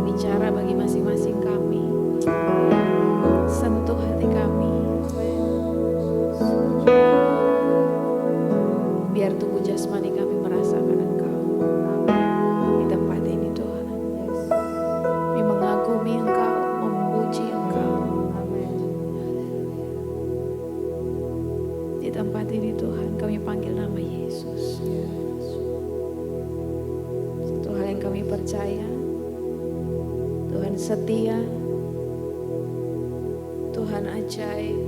Bicara bagi masing-masing kami. Sentuh hati kami. Biar tubuh jasmani kami merasakan Engkau. Di tempat ini Tuhan. Kami mengagumi Engkau, memuji Engkau. Di tempat ini Tuhan kami panggil nama Yesus. Satu hal yang kami percaya, Tuhan setia, Tuhan ajaib,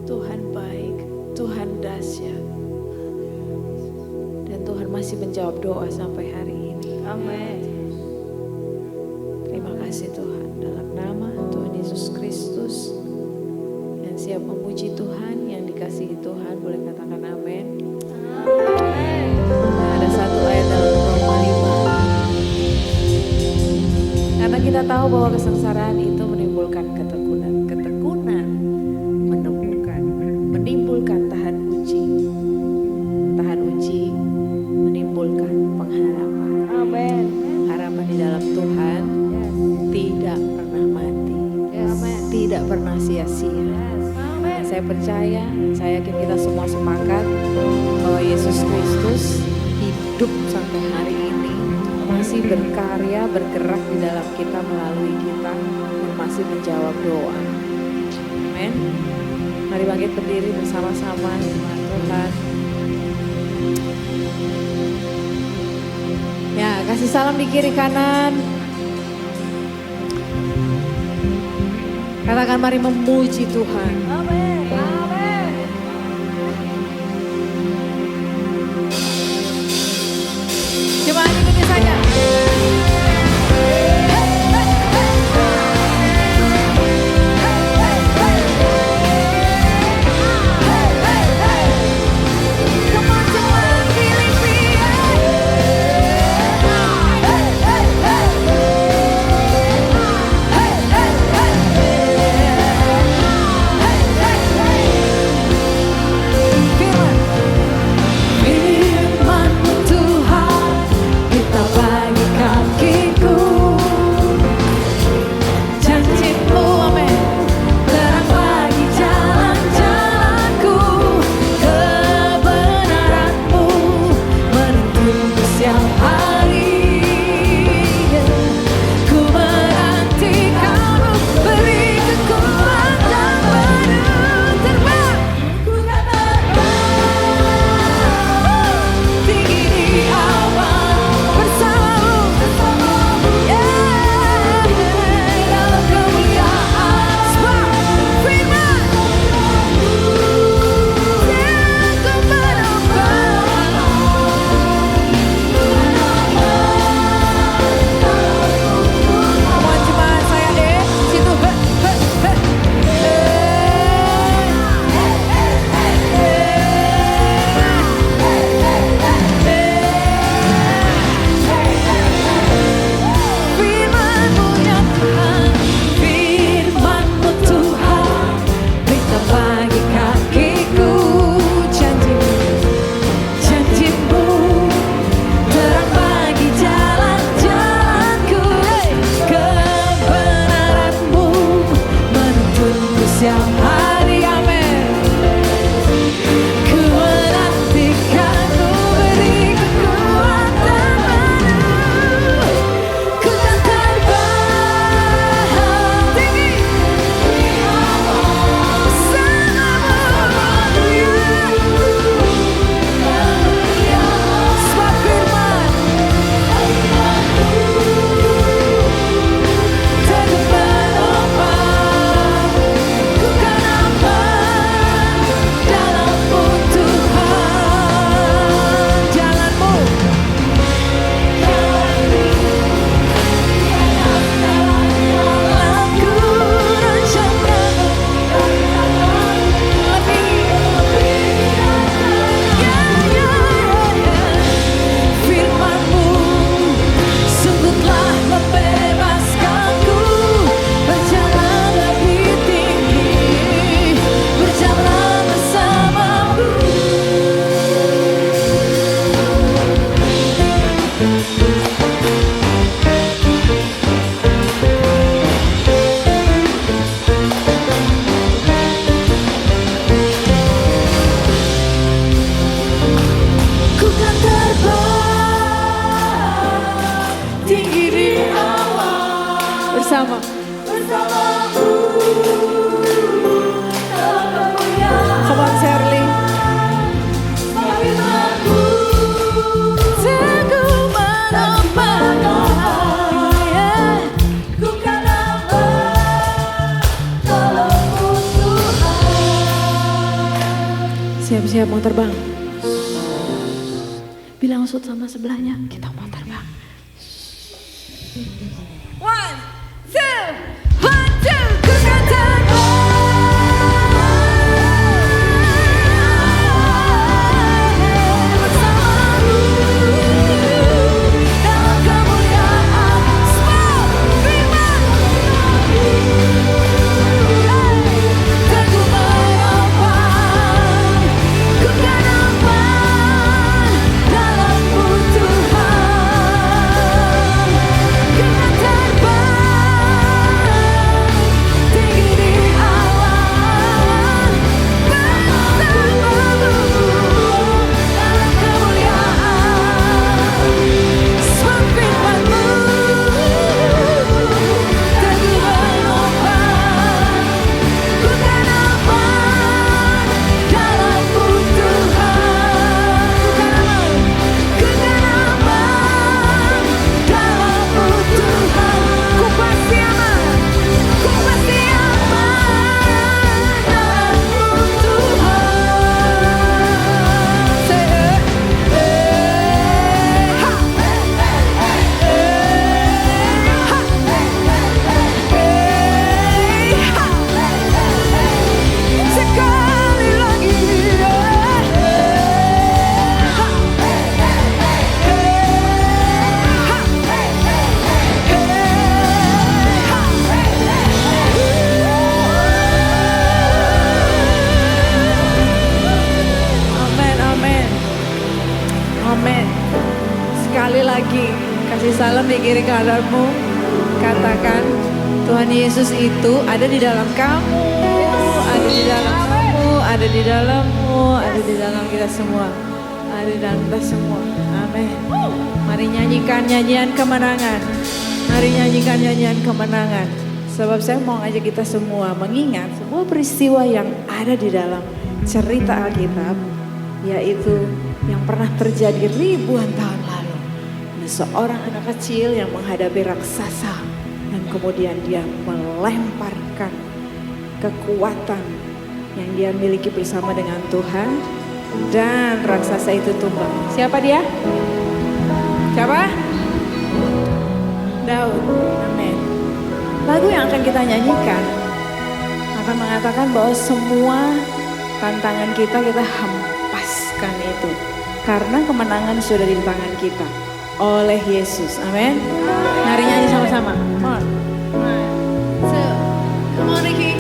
Tuhan baik, Tuhan dahsyat, dan Tuhan masih menjawab doa sampai hari ini. Amin. Terima kasih Tuhan, dalam nama Tuhan Yesus Kristus. Yang siap memuji Tuhan, yang dikasihi Tuhan, boleh katakan amin. Amin. Nah, ada satu ayat dalam Roma 5. Karena kita tahu bahwa kesengsaraan itu menimbulkan ketekunan. Ketekunan menimbulkan tahan uji. Tahan uji menimbulkan pengharapan. Amin. Harapan di dalam Tuhan tidak pernah mati. Tidak pernah sia-sia. Saya percaya, saya yakin kita semua sepakat bahwa Yesus Kristus hidup sampai hari ini, masih berkarya, bergerak di dalam kita, melalui kita, dan masih menjawab doa. Amin. Mari bangkit berdiri bersama-sama di hadapan Tuhan. Ya, kasih salam di kiri kanan. Katakan mari memuji Tuhan. Amin. Amin. Coba ikuti saja. sama-sama. Come on Shirley. Siap-siap mau terbang. Bilang Sud sama sebelahnya, kita mau terbang. 1, 2, 1, 2, ku kan terbang. Sekali lagi, kasih salam di kiri kananmu. Katakan, Tuhan Yesus itu ada di dalam kamu, ada di dalam kamu, ada di dalammu, ada di dalam kita semua, ada di dalam kita semua. Amin. Mari nyanyikan nyanyian kemenangan. Mari nyanyikan nyanyian kemenangan. Sebab saya mau ngajak kita semua mengingat sebuah peristiwa yang ada di dalam cerita Alkitab, yaitu yang pernah terjadi ribuan tahun lalu. Seorang anak kecil yang menghadapi raksasa dan kemudian dia melemparkan kekuatan yang dia miliki bersama dengan Tuhan dan raksasa itu tumbang. Siapa dia? Siapa? Daud. Amin. Lagu yang akan kita nyanyikan akan mengatakan bahwa semua tantangan kita hempaskan itu karena kemenangan sudah di tangan kita oleh Yesus. Amin. Mari nyanyi sama-sama. Come on. Come on Ricky.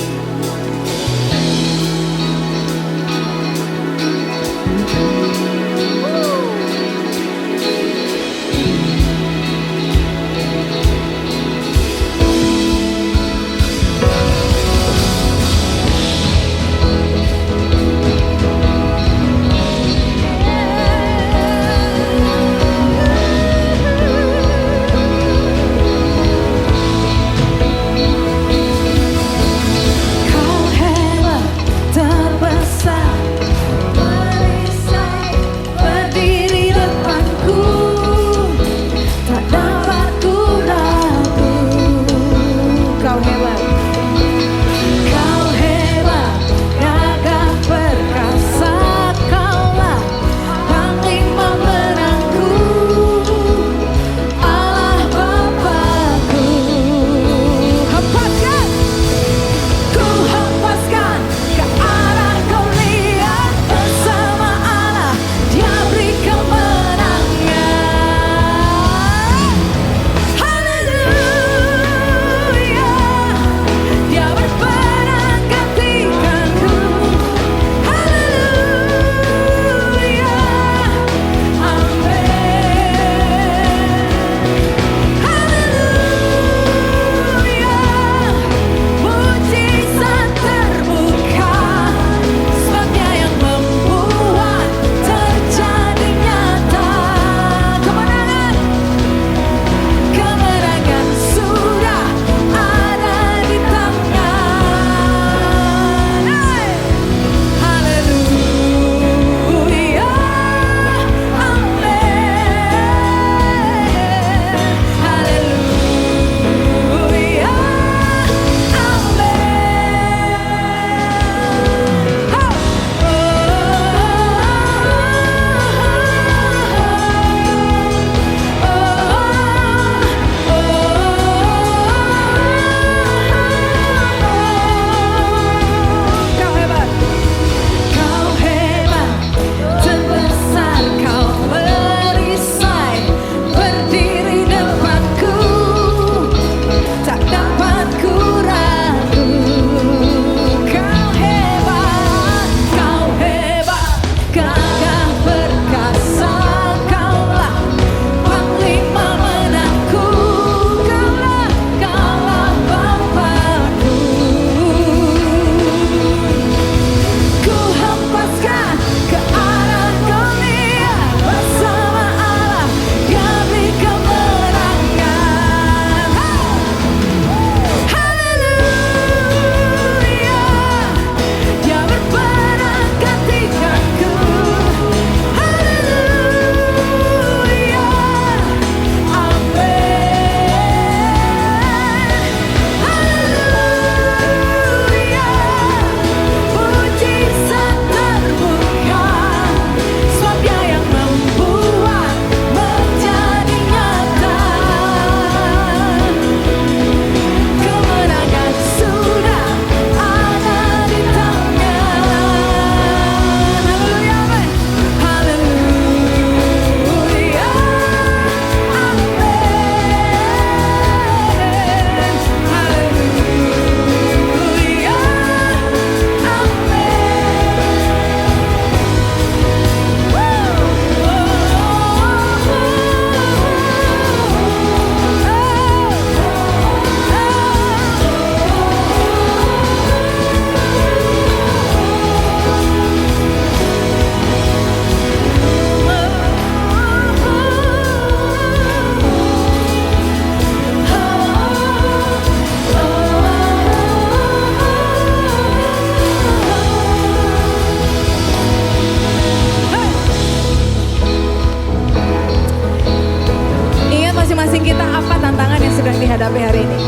menghadapi hari ini.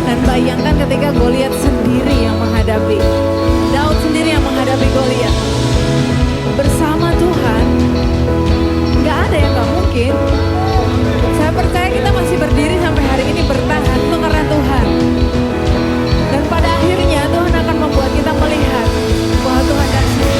Dan bayangkan ketika Goliat sendiri yang menghadapi, Daud sendiri yang menghadapi Goliat. Bersama Tuhan, gak ada yang gak mungkin. Saya percaya kita masih berdiri sampai hari ini bertahan itu karena Tuhan. Dan pada akhirnya Tuhan akan membuat kita melihat bahwa Tuhan kasih.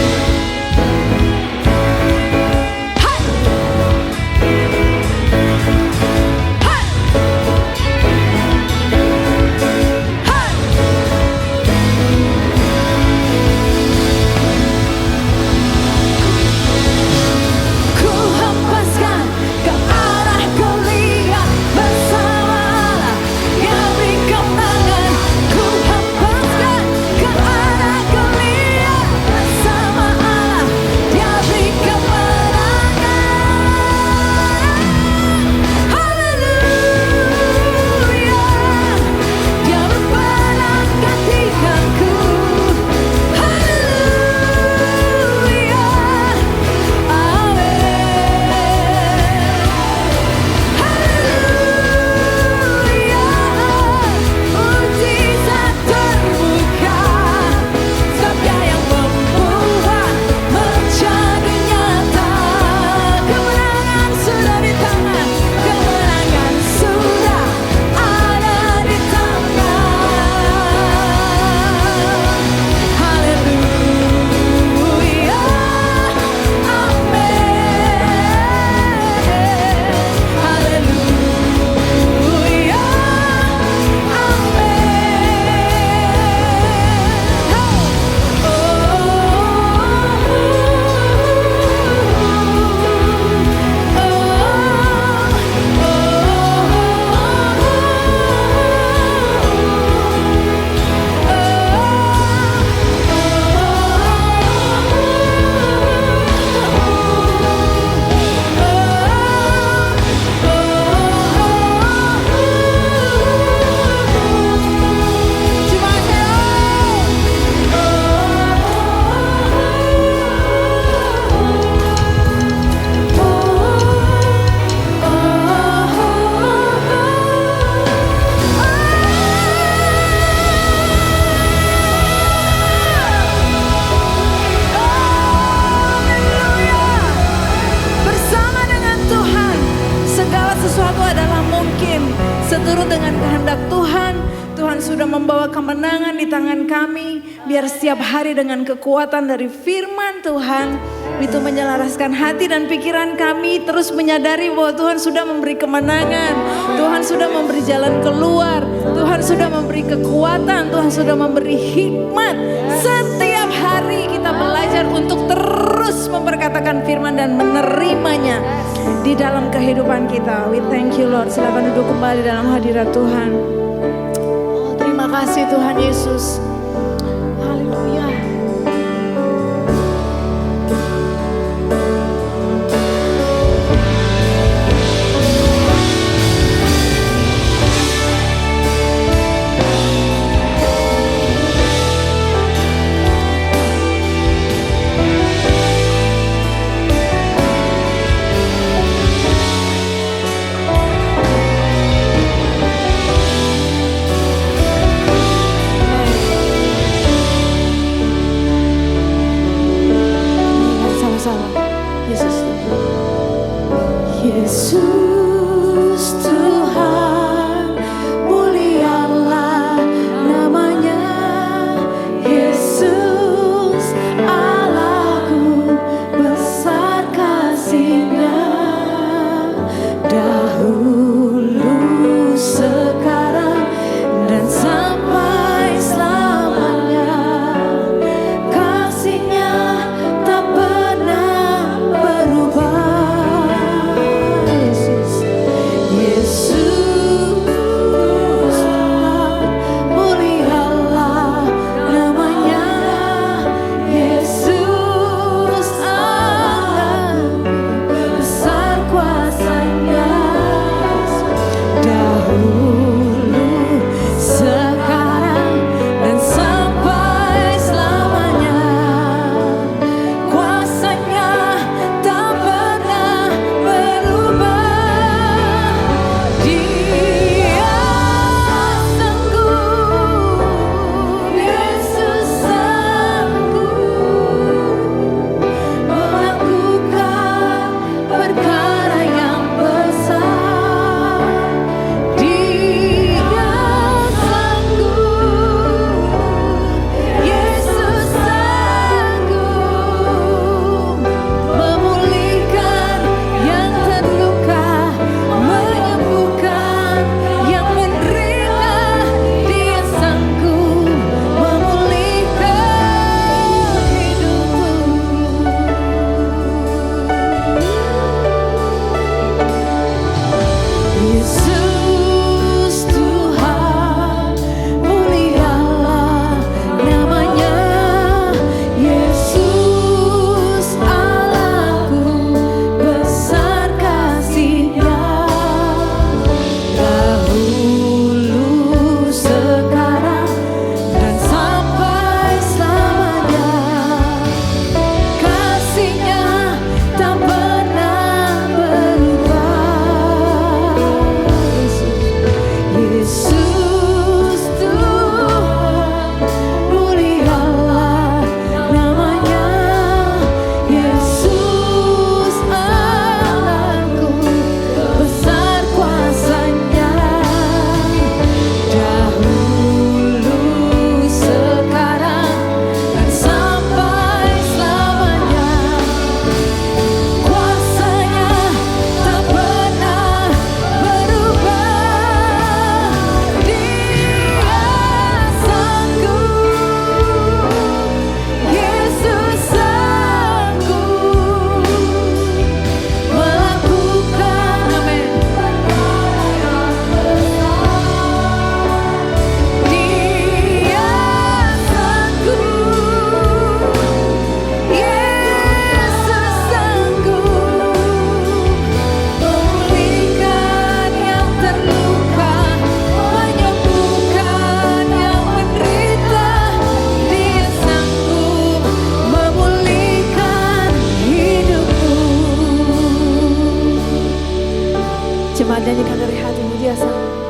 Seturut dengan kehendak Tuhan, Tuhan sudah membawa kemenangan di tangan kami. Biar setiap hari dengan kekuatan dari firman Tuhan itu menyelaraskan hati dan pikiran kami, terus menyadari bahwa Tuhan sudah memberi kemenangan, Tuhan sudah memberi jalan keluar, Tuhan sudah memberi kekuatan, Tuhan sudah memberi hikmat. Setiap hari kita belajar untuk terus memperkatakan firman dan menerimanya di dalam kehidupan kita. We thank you Lord. Silakan duduk kembali dalam hadirat Tuhan. Oh, terima kasih Tuhan Yesus. Haleluya. Yesus Tuhan, mulialah namanya. Yesus Allahku, besar kasih-Nya. Dahulu, sekarang, dan sampai selamanya. Kasih-Nya tak pernah berubah. jemaat nyanyikan dari hatimu, Dia sama.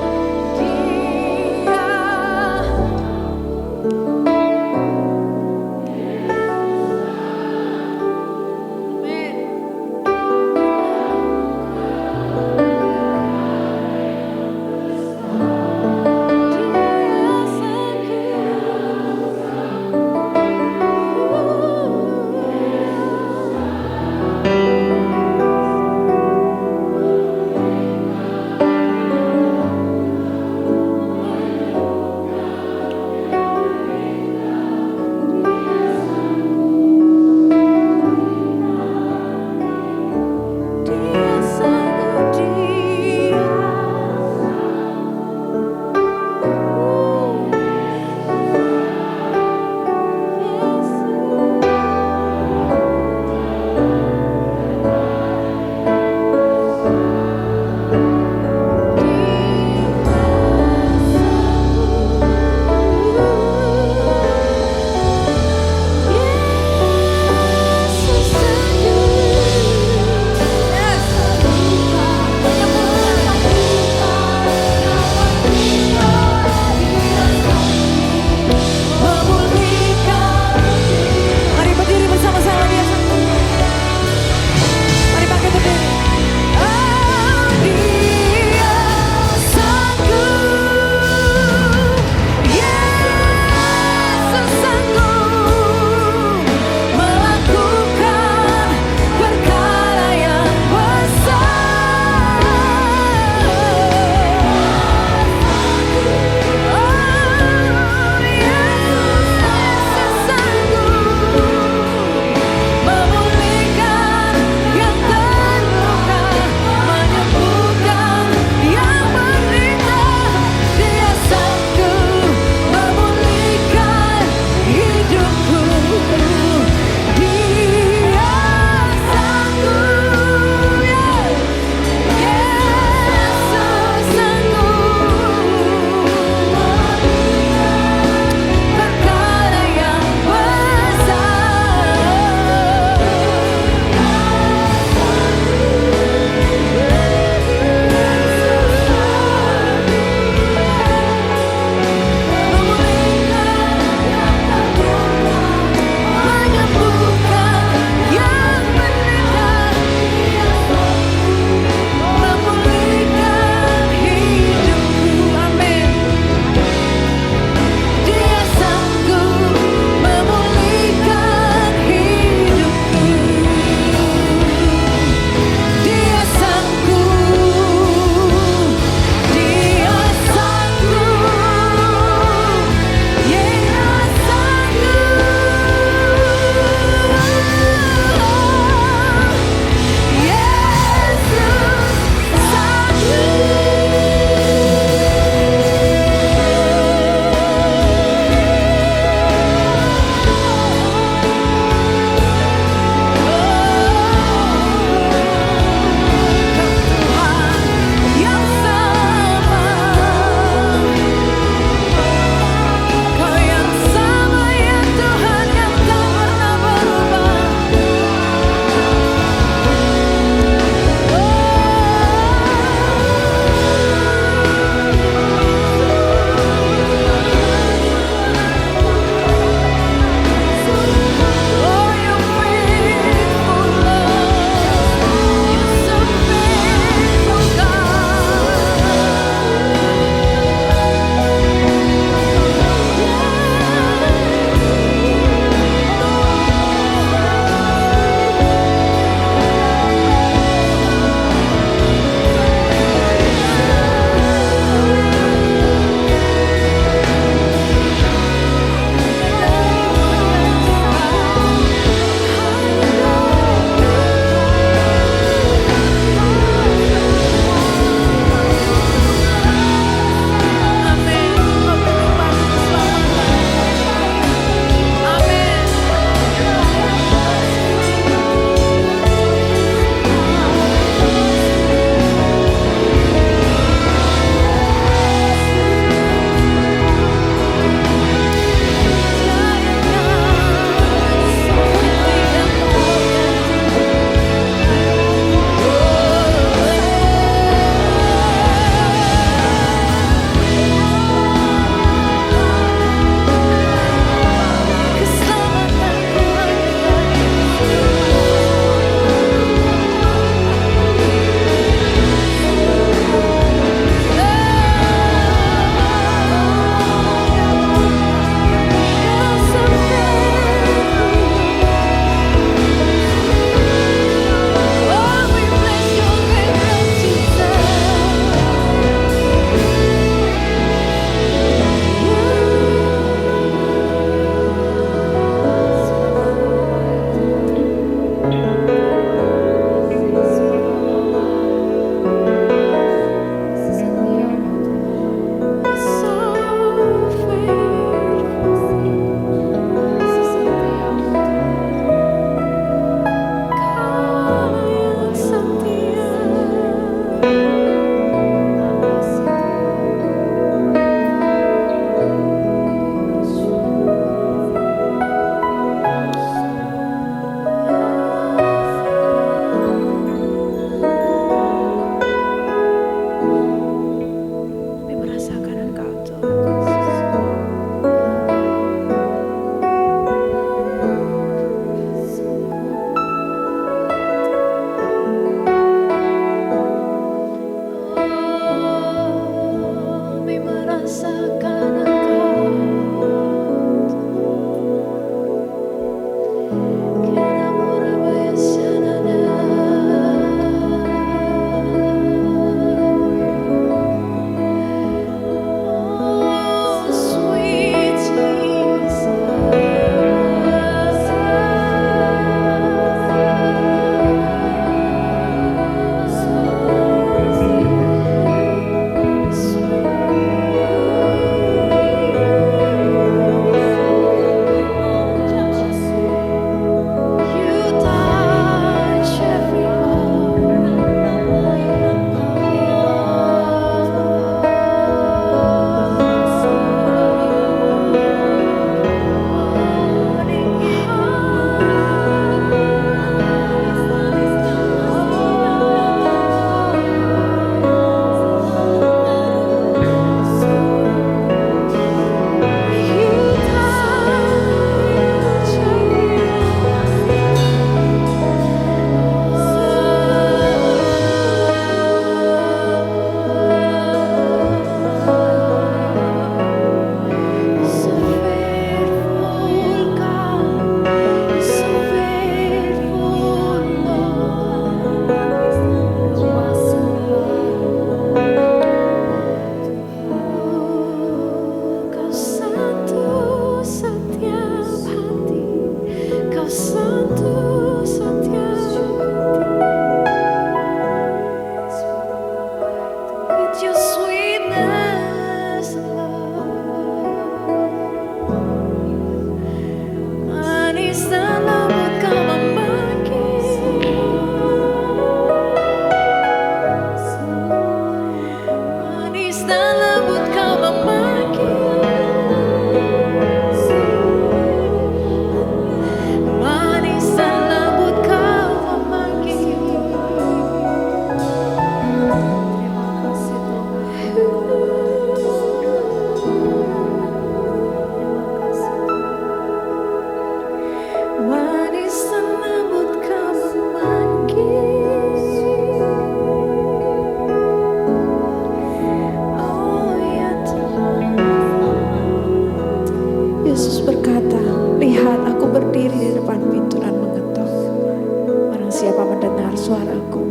siapa mendengar suaraku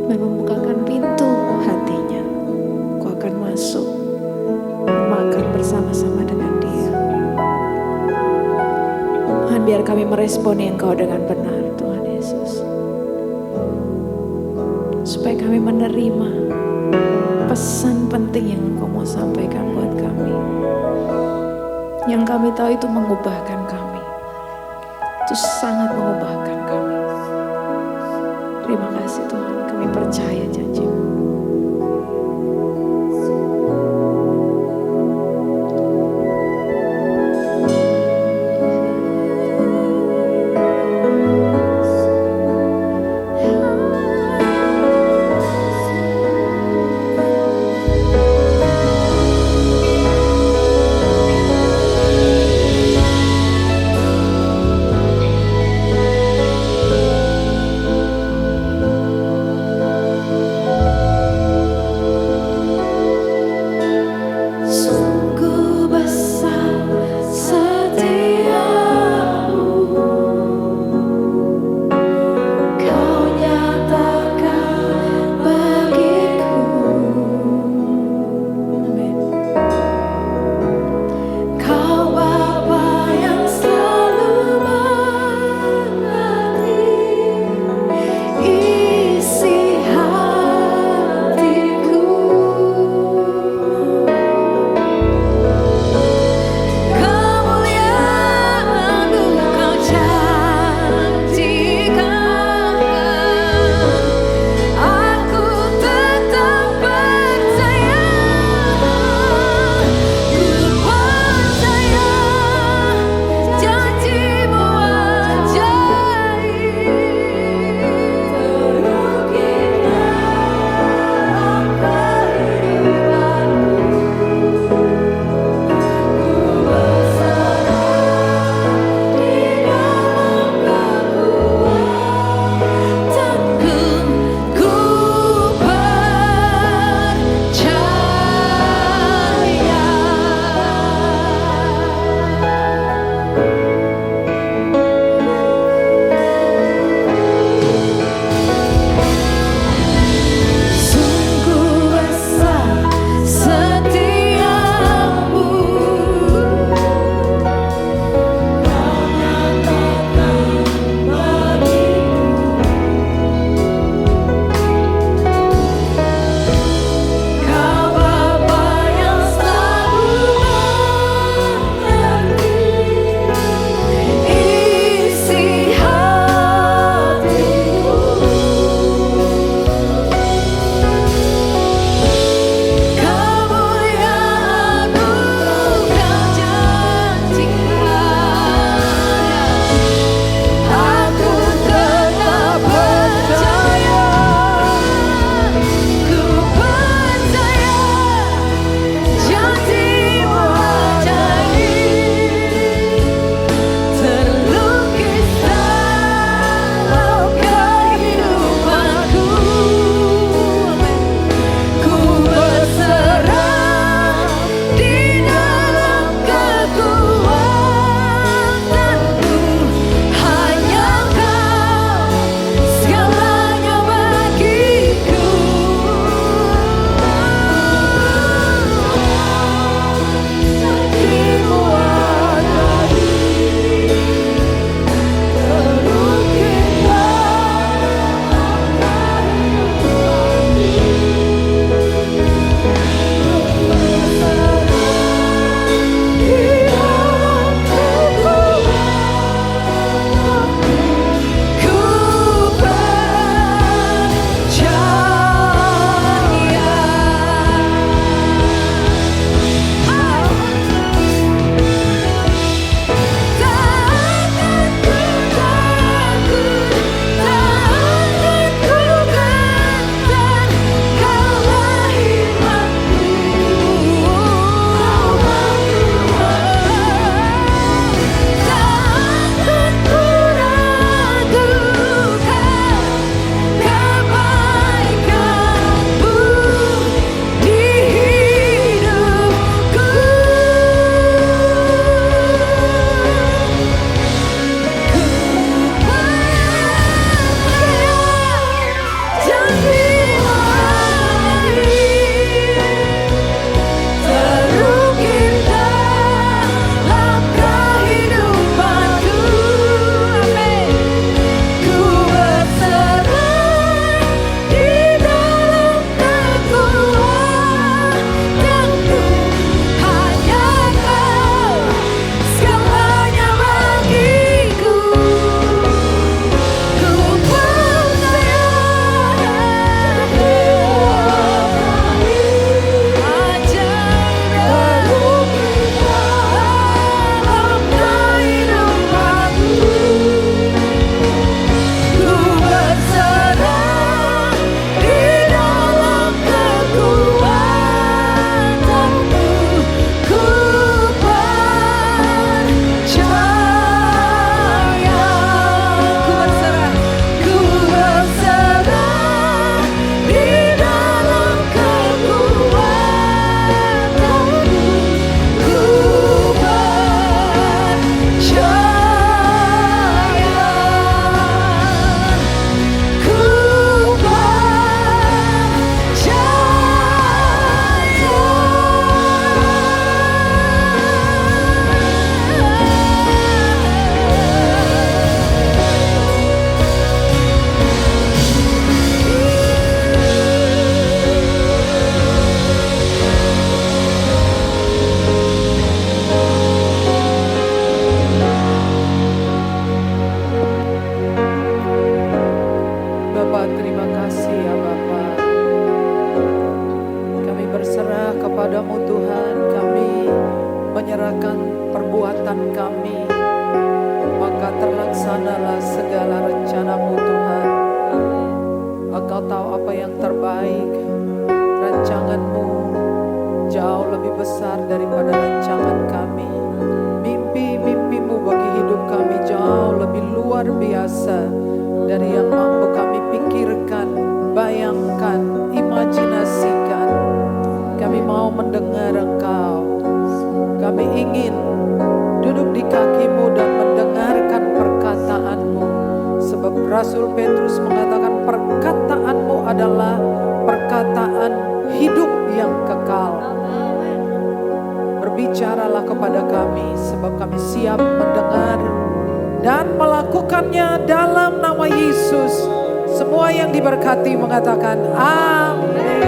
dan membukakan pintu hatinya, Aku akan masuk makan bersama-sama dengan dia. Tuhan, biar kami meresponi Engkau dengan benar, Tuhan Yesus. Supaya kami menerima pesan penting yang Engkau mau sampaikan buat kami. Yang kami tahu itu mengubahkan kami. Itu sangat mengubahkan kami. Terima kasih Tuhan, kami percaya janji-Mu. yang terbaik. Rancangan-Mu jauh lebih besar daripada rancangan kami. Mimpi-mimpi-Mu bagi hidup kami jauh lebih luar biasa dari yang mampu kami pikirkan, bayangkan, imajinasikan. Kami mau mendengar Engkau. Kami ingin duduk di kaki-Mu dan mendengarkan perkataan-Mu. Sebab Rasul Petrus mengatakan perkataan-Mu adalah perkataan hidup yang kekal. Berbicaralah kepada kami sebab kami siap mendengar dan melakukannya dalam nama Yesus. Semua yang diberkati mengatakan amin.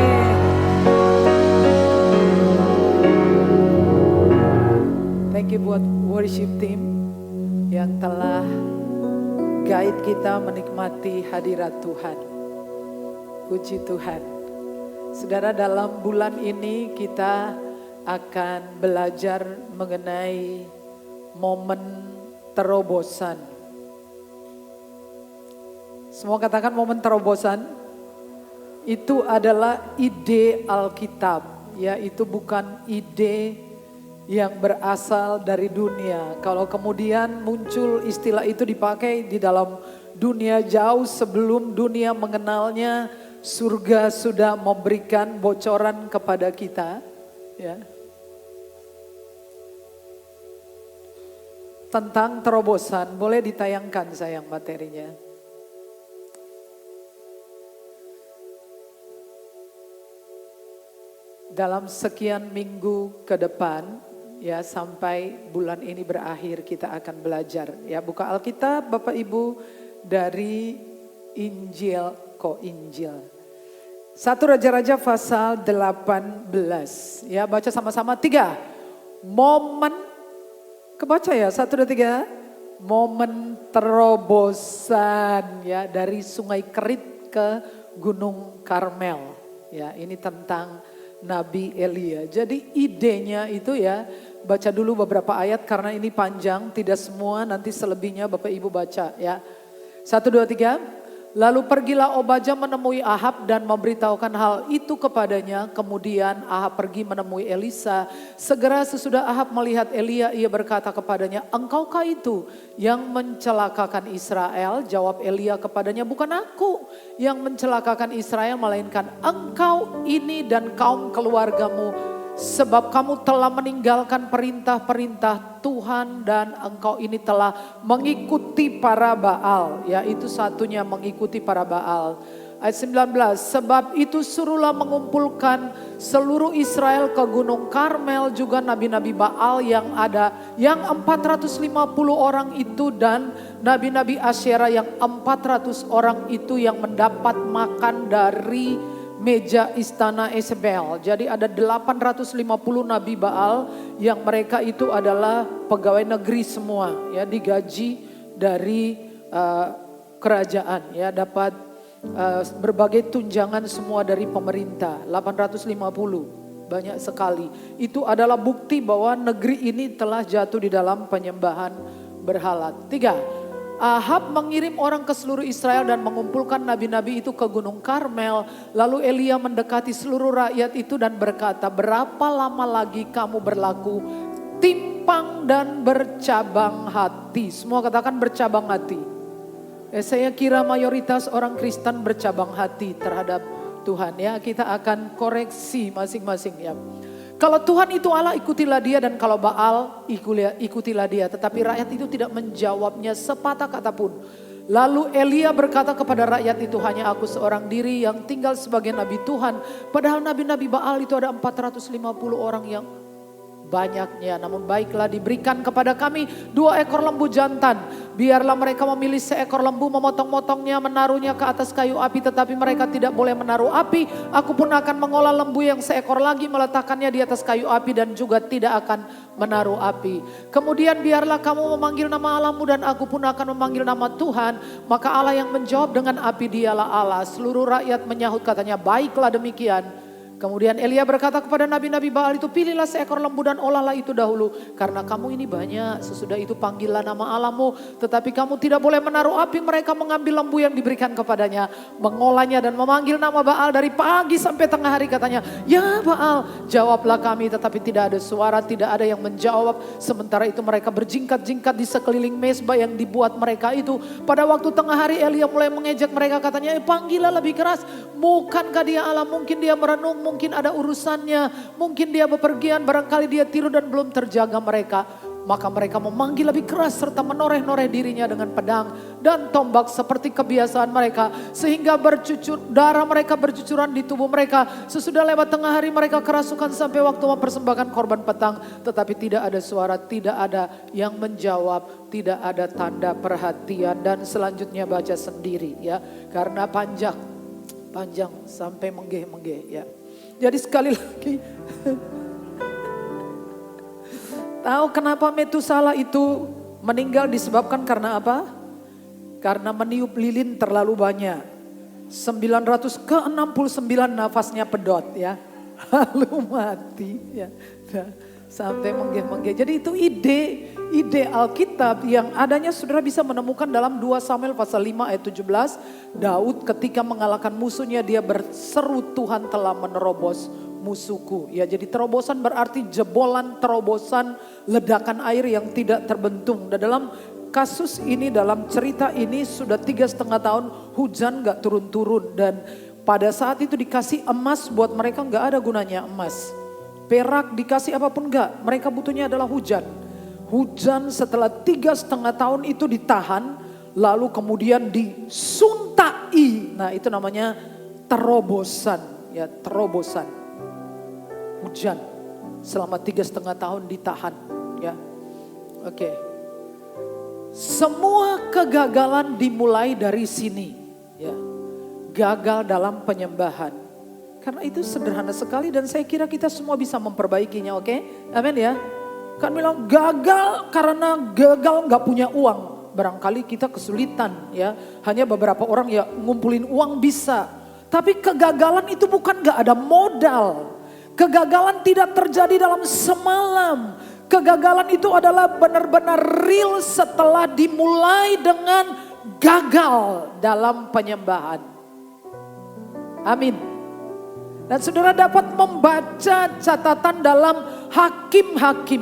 Thank you buat worship team yang telah guide kita menikmati hadirat Tuhan. Puji Tuhan. Saudara, dalam bulan ini kita akan belajar mengenai momen terobosan. Semua katakan momen terobosan. Itu adalah ide Alkitab, ya, itu bukan ide yang berasal dari dunia. Kalau kemudian muncul istilah itu dipakai di dalam dunia jauh sebelum dunia mengenalnya, surga sudah memberikan bocoran kepada kita, ya. Tentang terobosan, boleh ditayangkan sayang materinya. Dalam sekian minggu ke depan, ya, sampai bulan ini berakhir kita akan belajar. Ya, buka Alkitab Bapak Ibu dari Injil. 1 Raja-Raja pasal 18. Ya, baca sama-sama 3. Momen, kebaca ya 1, 2, 3. Momen terobosan, ya, dari Sungai Kerit ke Gunung Karmel. Ya, ini tentang Nabi Elia. Jadi idenya itu, ya, baca dulu beberapa ayat karena ini panjang, tidak semua, nanti selebihnya Bapak Ibu baca, ya. 1, 2, 3. Lalu pergilah Obadja menemui Ahab dan memberitahukan hal itu kepadanya. Kemudian Ahab pergi menemui Elisa. Segera sesudah Ahab melihat Elia, ia berkata kepadanya, "Engkaukah itu yang mencelakakan Israel?" Jawab Elia kepadanya, "Bukan aku yang mencelakakan Israel, melainkan engkau ini dan kaum keluargamu. Sebab kamu telah meninggalkan perintah-perintah Tuhan dan engkau ini telah mengikuti para Baal." Ya, itu satunya, mengikuti para Baal. Ayat 19, sebab itu suruhlah mengumpulkan seluruh Israel ke Gunung Karmel, juga nabi-nabi Baal yang ada, yang 450 orang itu, dan nabi-nabi Asyera yang 400 orang itu yang mendapat makan dari meja istana Isabel. Jadi ada 850 nabi Baal yang mereka itu adalah pegawai negeri semua, ya, digaji dari kerajaan, ya, dapat berbagai tunjangan semua dari pemerintah. 850, banyak sekali. Itu adalah bukti bahwa negeri ini telah jatuh di dalam penyembahan berhala. 3. Ahab mengirim orang ke seluruh Israel dan mengumpulkan nabi-nabi itu ke Gunung Karmel. Lalu Elia mendekati seluruh rakyat itu dan berkata, "Berapa lama lagi kamu berlaku timpang dan bercabang hati?" Semua katakan bercabang hati. Saya kira mayoritas orang Kristen bercabang hati terhadap Tuhan, ya. Kita akan koreksi masing-masing, ya. Kalau Tuhan itu Allah, ikutilah dia, dan kalau Baal, ikutilah dia. Tetapi rakyat itu tidak menjawabnya sepatah kata pun. Lalu Elia berkata kepada rakyat itu, "Hanya aku seorang diri yang tinggal sebagai nabi Tuhan. Padahal nabi-nabi Baal itu ada 450 orang yang banyaknya. Namun baiklah, diberikan kepada kami 2 ekor lembu jantan. Biarlah mereka memilih seekor lembu, memotong-motongnya, menaruhnya ke atas kayu api. Tetapi mereka tidak boleh menaruh api. Aku pun akan mengolah lembu yang seekor lagi, meletakkannya di atas kayu api, dan juga tidak akan menaruh api. Kemudian biarlah kamu memanggil nama Allahmu, dan aku pun akan memanggil nama Tuhan. Maka Allah yang menjawab dengan api, dialah Allah." Seluruh rakyat menyahut katanya, "Baiklah demikian." Kemudian Elia berkata kepada nabi-nabi Baal itu, pilihlah seekor lembu dan olahlah itu dahulu. Karena kamu ini banyak, sesudah itu panggillah nama Allahmu. Tetapi kamu tidak boleh menaruh api, mereka mengambil lembu yang diberikan kepadanya. Mengolahnya dan memanggil nama Baal dari pagi sampai tengah hari, katanya, ya Baal, jawablah kami. Tetapi tidak ada suara, tidak ada yang menjawab. Sementara itu mereka berjingkat-jingkat di sekeliling mezbah yang dibuat mereka itu. Pada waktu tengah hari Elia mulai mengejek mereka, katanya, panggillah lebih keras. Bukankah dia Allah? Mungkin dia merenung, mungkin ada urusannya, mungkin dia bepergian, barangkali dia tidur dan belum terjaga mereka. Maka mereka memanggil lebih keras serta menoreh-noreh dirinya dengan pedang dan tombak seperti kebiasaan mereka. Sehingga darah mereka bercucuran di tubuh mereka. Sesudah lewat tengah hari mereka kerasukan sampai waktu mempersembahkan korban petang. Tetapi tidak ada suara, tidak ada yang menjawab, tidak ada tanda perhatian. Dan selanjutnya baca sendiri ya, karena panjang sampai menggeh-menggeh ya. Jadi sekali lagi, tahu kenapa Metusalah itu meninggal disebabkan karena apa? Karena meniup lilin terlalu banyak. 969 nafasnya pedot ya. Lalu mati ya. Sampai menggeh-menggeh. Jadi itu ide Alkitab yang adanya saudara bisa menemukan dalam 2 Samuel pasal 5 ayat 17. Daud ketika mengalahkan musuhnya dia berseru, Tuhan telah menerobos musuhku. Ya, jadi terobosan berarti jebolan, terobosan, ledakan air yang tidak terbentung. Dan dalam kasus ini, dalam cerita ini sudah 3,5 tahun hujan gak turun-turun. Dan pada saat itu dikasih emas, buat mereka gak ada gunanya emas. Perak dikasih apapun enggak, mereka butuhnya adalah hujan. Hujan setelah 3,5 tahun itu ditahan, lalu kemudian disuntai. Nah itu namanya terobosan, ya terobosan. Hujan selama 3,5 tahun ditahan, ya. Oke. Semua kegagalan dimulai dari sini, ya. Gagal dalam penyembahan. Karena itu sederhana sekali dan saya kira kita semua bisa memperbaikinya, oke? Amin ya. Kan bilang gagal karena gagal gak punya uang. Barangkali kita kesulitan ya. Hanya beberapa orang ya ngumpulin uang bisa. Tapi kegagalan itu bukan gak ada modal. Kegagalan tidak terjadi dalam semalam. Kegagalan itu adalah benar-benar real setelah dimulai dengan gagal dalam penyembahan. Amin. Dan saudara dapat membaca catatan dalam Hakim-Hakim.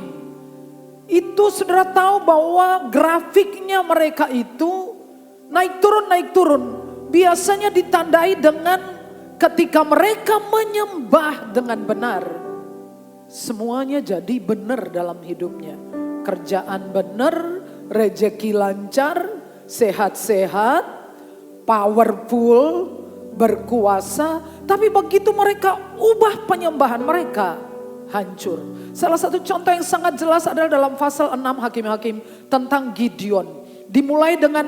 Itu saudara tahu bahwa grafiknya mereka itu naik turun. Biasanya ditandai dengan ketika mereka menyembah dengan benar. Semuanya jadi benar dalam hidupnya. Kerjaan benar, rezeki lancar, sehat-sehat, powerful, berkuasa, tapi begitu mereka ubah penyembahan mereka, hancur. Salah satu contoh yang sangat jelas adalah dalam pasal 6 Hakim-Hakim tentang Gideon. Dimulai dengan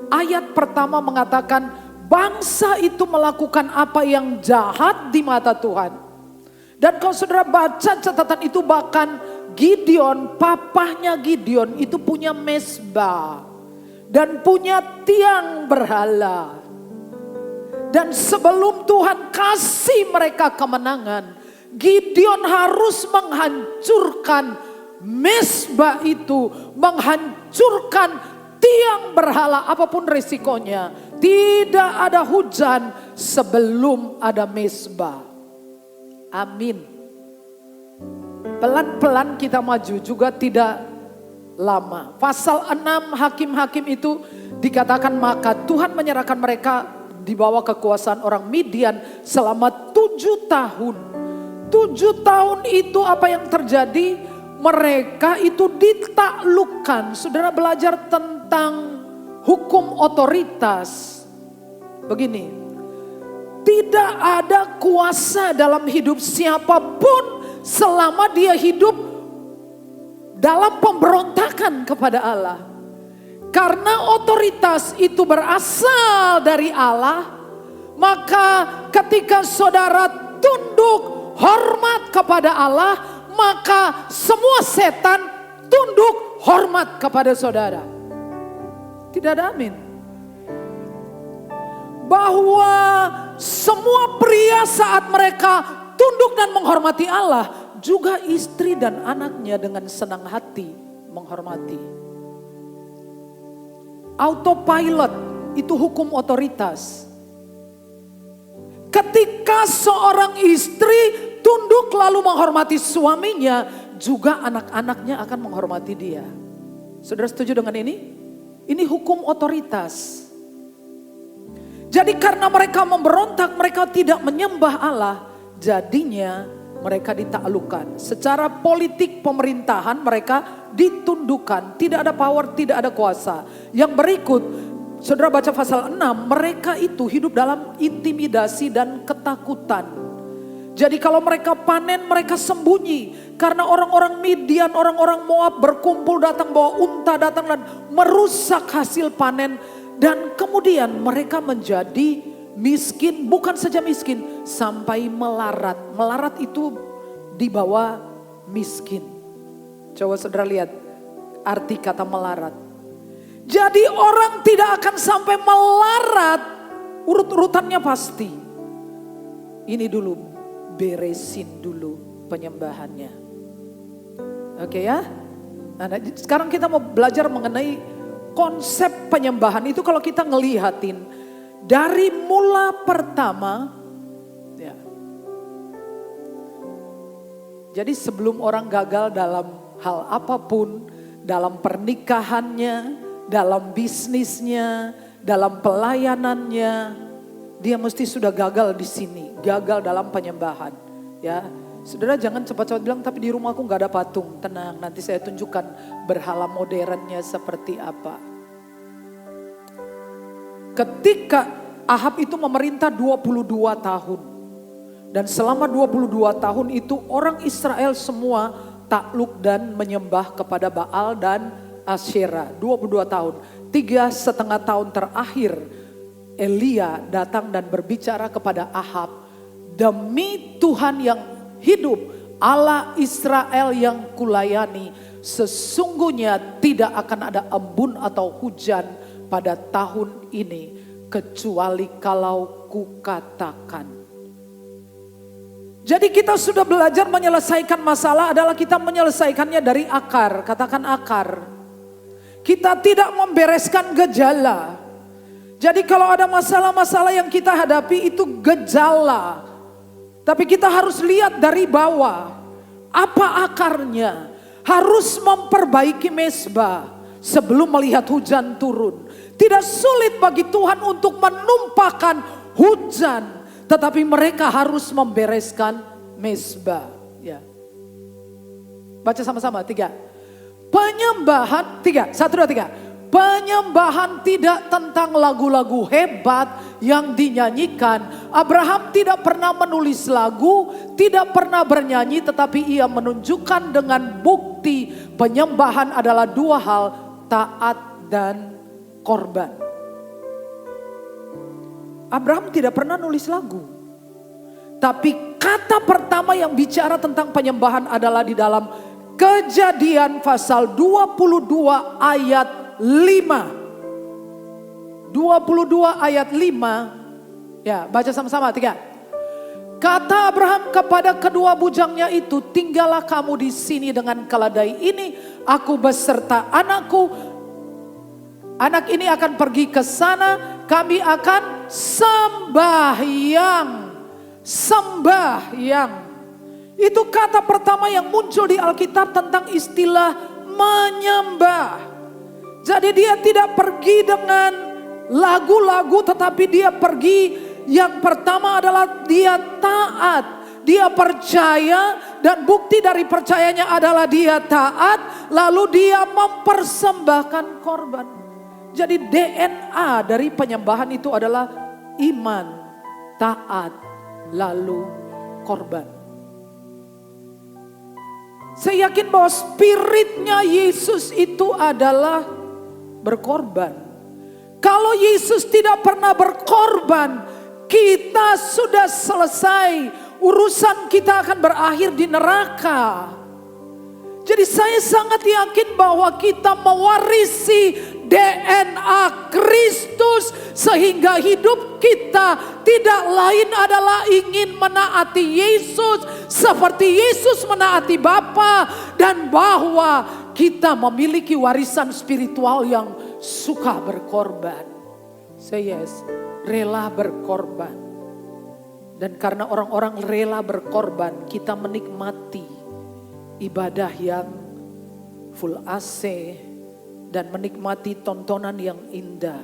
ayat pertama mengatakan, bangsa itu melakukan apa yang jahat di mata Tuhan. Dan kalau saudara baca catatan itu, bahkan Gideon, papahnya Gideon itu punya mezbah dan punya tiang berhala. Dan sebelum Tuhan kasih mereka kemenangan, Gideon harus menghancurkan mezbah itu, menghancurkan tiang berhala apapun resikonya. Tidak ada hujan sebelum ada mezbah. Amin. Pelan-pelan kita maju juga tidak lama. Pasal 6 Hakim-Hakim itu dikatakan maka Tuhan menyerahkan mereka di bawah kekuasaan orang Midian selama 7 tahun. 7 tahun itu apa yang terjadi? Mereka itu ditaklukkan. Saudara belajar tentang hukum otoritas. Begini, tidak ada kuasa dalam hidup siapapun selama dia hidup dalam pemberontakan kepada Allah. Karena otoritas itu berasal dari Allah, maka ketika saudara tunduk hormat kepada Allah, maka semua setan tunduk hormat kepada saudara. Tidak ada amin. Bahwa semua pria saat mereka tunduk tunduk dan menghormati Allah, juga istri dan anaknya dengan senang hati menghormati. Autopilot itu hukum otoritas. Ketika seorang istri tunduk lalu menghormati suaminya, juga anak-anaknya akan menghormati dia. Saudara setuju dengan ini? Ini hukum otoritas. Jadi karena mereka memberontak, mereka tidak menyembah Allah, jadinya mereka ditaklukkan. Secara politik pemerintahan mereka ditundukkan, tidak ada power, tidak ada kuasa. Yang berikut, saudara baca pasal 6, mereka itu hidup dalam intimidasi dan ketakutan. Jadi kalau mereka panen, mereka sembunyi. Karena orang-orang Midian, orang-orang Moab berkumpul datang bawa unta, datang dan merusak hasil panen. Dan kemudian mereka menjadi miskin, bukan saja miskin, sampai melarat. Melarat itu di bawah miskin. Coba saudara lihat arti kata melarat. Jadi orang tidak akan sampai melarat, urut-urutannya pasti. Ini dulu, beresin dulu penyembahannya. Oke ya? Nah, sekarang kita mau belajar mengenai konsep penyembahan itu. Kalau kita ngelihatin dari mula pertama, ya. Jadi sebelum orang gagal dalam hal apapun, dalam pernikahannya, dalam bisnisnya, dalam pelayanannya, dia mesti sudah gagal di sini, gagal dalam penyembahan. Ya, saudara jangan cepat-cepat bilang, tapi di rumahku nggak ada patung. Tenang, nanti saya tunjukkan berhala modernnya seperti apa. Ketika Ahab itu memerintah 22 tahun. Dan selama 22 tahun itu orang Israel semua takluk dan menyembah kepada Baal dan Asyera. 22 tahun. 3,5 tahun terakhir Elia datang dan berbicara kepada Ahab. Demi Tuhan yang hidup, Allah Israel yang kulayani, sesungguhnya tidak akan ada embun atau hujan pada tahun ini, kecuali kalau kukatakan. Jadi kita sudah belajar menyelesaikan masalah adalah kita menyelesaikannya dari akar. Katakan akar. Kita tidak membereskan gejala. Jadi kalau ada masalah-masalah yang kita hadapi itu gejala. Tapi kita harus lihat dari bawah. Apa akarnya? Harus memperbaiki mezbah sebelum melihat hujan turun. Tidak sulit bagi Tuhan untuk menumpahkan hujan. Tetapi mereka harus membereskan mezbah. Ya. Baca sama-sama, 3. Penyembahan, 3, 1, 2, 3. Penyembahan tidak tentang lagu-lagu hebat yang dinyanyikan. Abraham tidak pernah menulis lagu, tidak pernah bernyanyi, tetapi ia menunjukkan dengan bukti penyembahan adalah 2 hal, taat dan korban. Abraham tidak pernah nulis lagu. Tapi kata pertama yang bicara tentang penyembahan adalah di dalam Kejadian pasal 22 ayat 5. 22 ayat 5. Ya, baca sama-sama, 3. Kata Abraham kepada kedua bujangnya itu, tinggallah kamu di sini dengan keledai ini, aku beserta anakku. Anak ini akan pergi ke sana, kami akan sembahyang. Sembahyang. Itu kata pertama yang muncul di Alkitab tentang istilah menyembah. Jadi dia tidak pergi dengan lagu-lagu, tetapi dia pergi, yang pertama adalah dia taat. Dia percaya dan bukti dari percayanya adalah dia taat, lalu dia mempersembahkan korban. Jadi DNA dari penyembahan itu adalah iman, taat, lalu korban. Saya yakin bahwa spiritnya Yesus itu adalah berkorban. Kalau Yesus tidak pernah berkorban, kita sudah selesai. Urusan kita akan berakhir di neraka. Jadi saya sangat yakin bahwa kita mewarisi DNA Kristus, sehingga hidup kita tidak lain adalah ingin menaati Yesus seperti Yesus menaati Bapa, dan bahwa kita memiliki warisan spiritual yang suka berkorban. Say yes, rela berkorban. Dan karena orang-orang rela berkorban, kita menikmati ibadah yang full AC dan menikmati tontonan yang indah.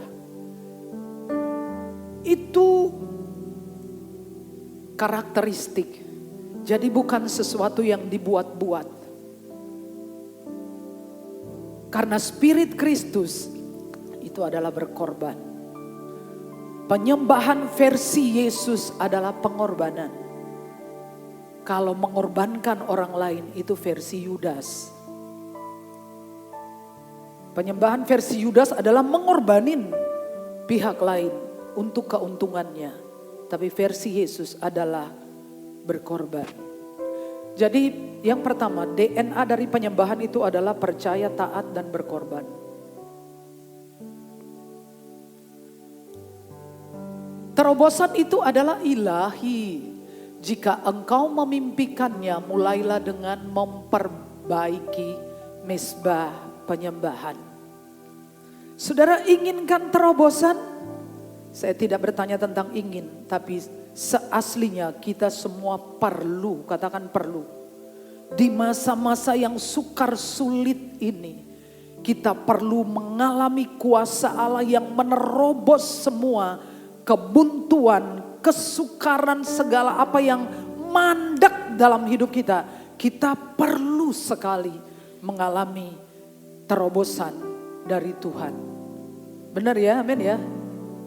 Itu karakteristik. Jadi bukan sesuatu yang dibuat-buat. Karena Spirit Kristus itu adalah berkorban. Penyembahan versi Yesus adalah pengorbanan. Kalau mengorbankan orang lain itu versi Yudas. Penyembahan versi Yudas adalah mengorbanin pihak lain untuk keuntungannya. Tapi versi Yesus adalah berkorban. Jadi yang pertama, DNA dari penyembahan itu adalah percaya, taat, dan berkorban. Terobosan itu adalah ilahi. Jika engkau memimpikannya, mulailah dengan memperbaiki mezbah penyembahan. Saudara inginkan terobosan? Saya tidak bertanya tentang ingin, tapi seaslinya kita semua perlu, katakan perlu. Di masa-masa yang sukar sulit ini, kita perlu mengalami kuasa Allah yang menerobos semua kebuntuan, kesukaran, segala apa yang mandek dalam hidup kita. Kita perlu sekali mengalami terobosan dari Tuhan. Benar ya, amin ya.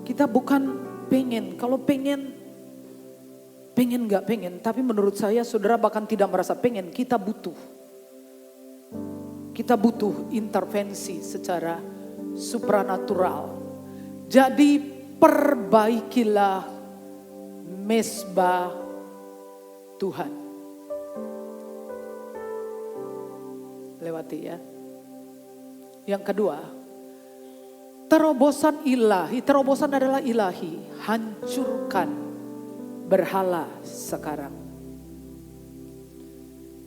Kita bukan pengen, kalau pengen gak pengen. Tapi menurut saya saudara bahkan tidak merasa pengen, kita butuh. Kita butuh intervensi secara supranatural. Jadi perbaikilah mezbah Tuhan. Lewati ya. Yang kedua, terobosan ilahi. Terobosan adalah ilahi. Hancurkan berhala sekarang.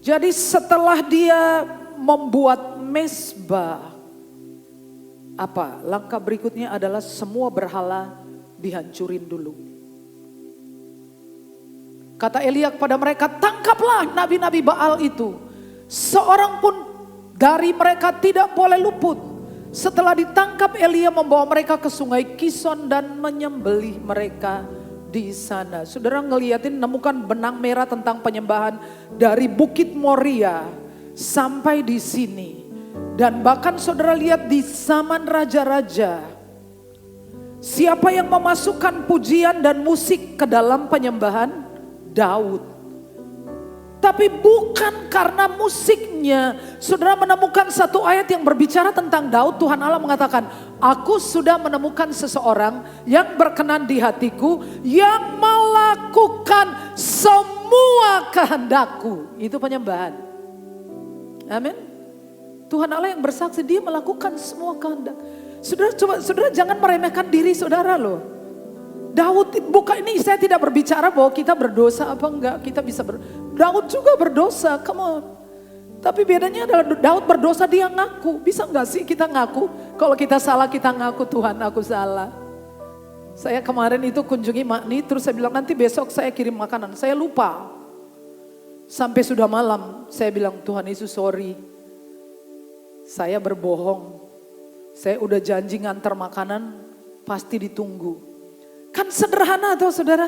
Jadi setelah dia membuat mezbah, apa? Langkah berikutnya adalah semua berhala dihancurin dulu. Kata Elia kepada mereka, tangkaplah nabi-nabi Baal itu. Seorang pun dari mereka tidak boleh luput. Setelah ditangkap, Elia membawa mereka ke sungai Kison dan menyembelih mereka di sana. Saudara ngeliatin, nemukan benang merah tentang penyembahan dari Bukit Moria sampai di sini. Dan bahkan saudara lihat di zaman raja-raja, siapa yang memasukkan pujian dan musik ke dalam penyembahan? Daud. Tapi bukan karena musiknya. Saudara menemukan satu ayat yang berbicara tentang Daud. Tuhan Allah mengatakan, aku sudah menemukan seseorang yang berkenan di hatiku, yang melakukan semua kehendakku. Itu penyembahan. Amin. Tuhan Allah yang bersaksi, dia melakukan semua kehendak. Saudara jangan meremehkan diri saudara loh. Daud, bukan ini saya tidak berbicara bahwa kita berdosa apa enggak. Kita bisa Daud juga berdosa, come on. Tapi bedanya adalah Daud berdosa dia ngaku. Bisa enggak sih kita ngaku? Kalau kita salah kita ngaku, Tuhan aku salah. Saya kemarin itu kunjungi Makni, terus saya bilang nanti besok saya kirim makanan. Saya lupa. Sampai sudah malam saya bilang, Tuhan Yesus sorry. Saya berbohong. Saya udah janji ngantar makanan, pasti ditunggu. Kan sederhana atau saudara?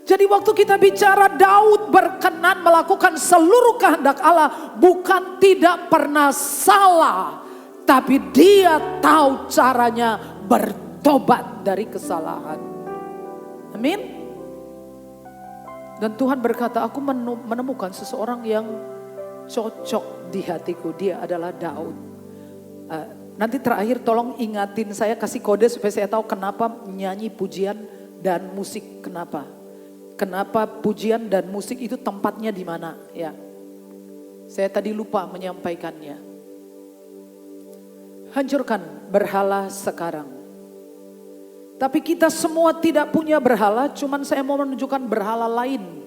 Jadi waktu kita bicara Daud berkenan melakukan seluruh kehendak Allah, bukan tidak pernah salah, tapi dia tahu caranya bertobat dari kesalahan. Amin. Dan Tuhan berkata, aku menemukan seseorang yang cocok di hatiku, dia adalah Daud. Nanti terakhir tolong ingatin saya, kasih kode supaya saya tahu kenapa nyanyi pujian dan musik, kenapa? Kenapa pujian dan musik itu tempatnya di mana? Ya, saya tadi lupa menyampaikannya. Hancurkan berhala sekarang. Tapi kita semua tidak punya berhala, cuman saya mau menunjukkan berhala lain.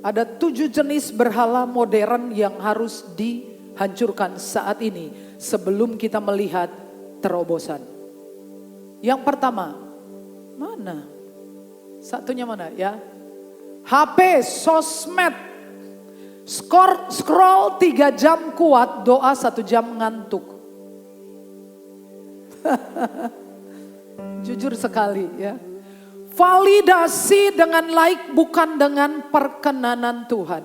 Ada 7 jenis berhala modern yang harus dihancurkan saat ini sebelum kita melihat terobosan. Yang pertama, mana? Satunya mana ya? HP, sosmed. Scroll 3 jam kuat, doa 1 jam ngantuk. Jujur sekali ya. Validasi dengan like bukan dengan perkenanan Tuhan.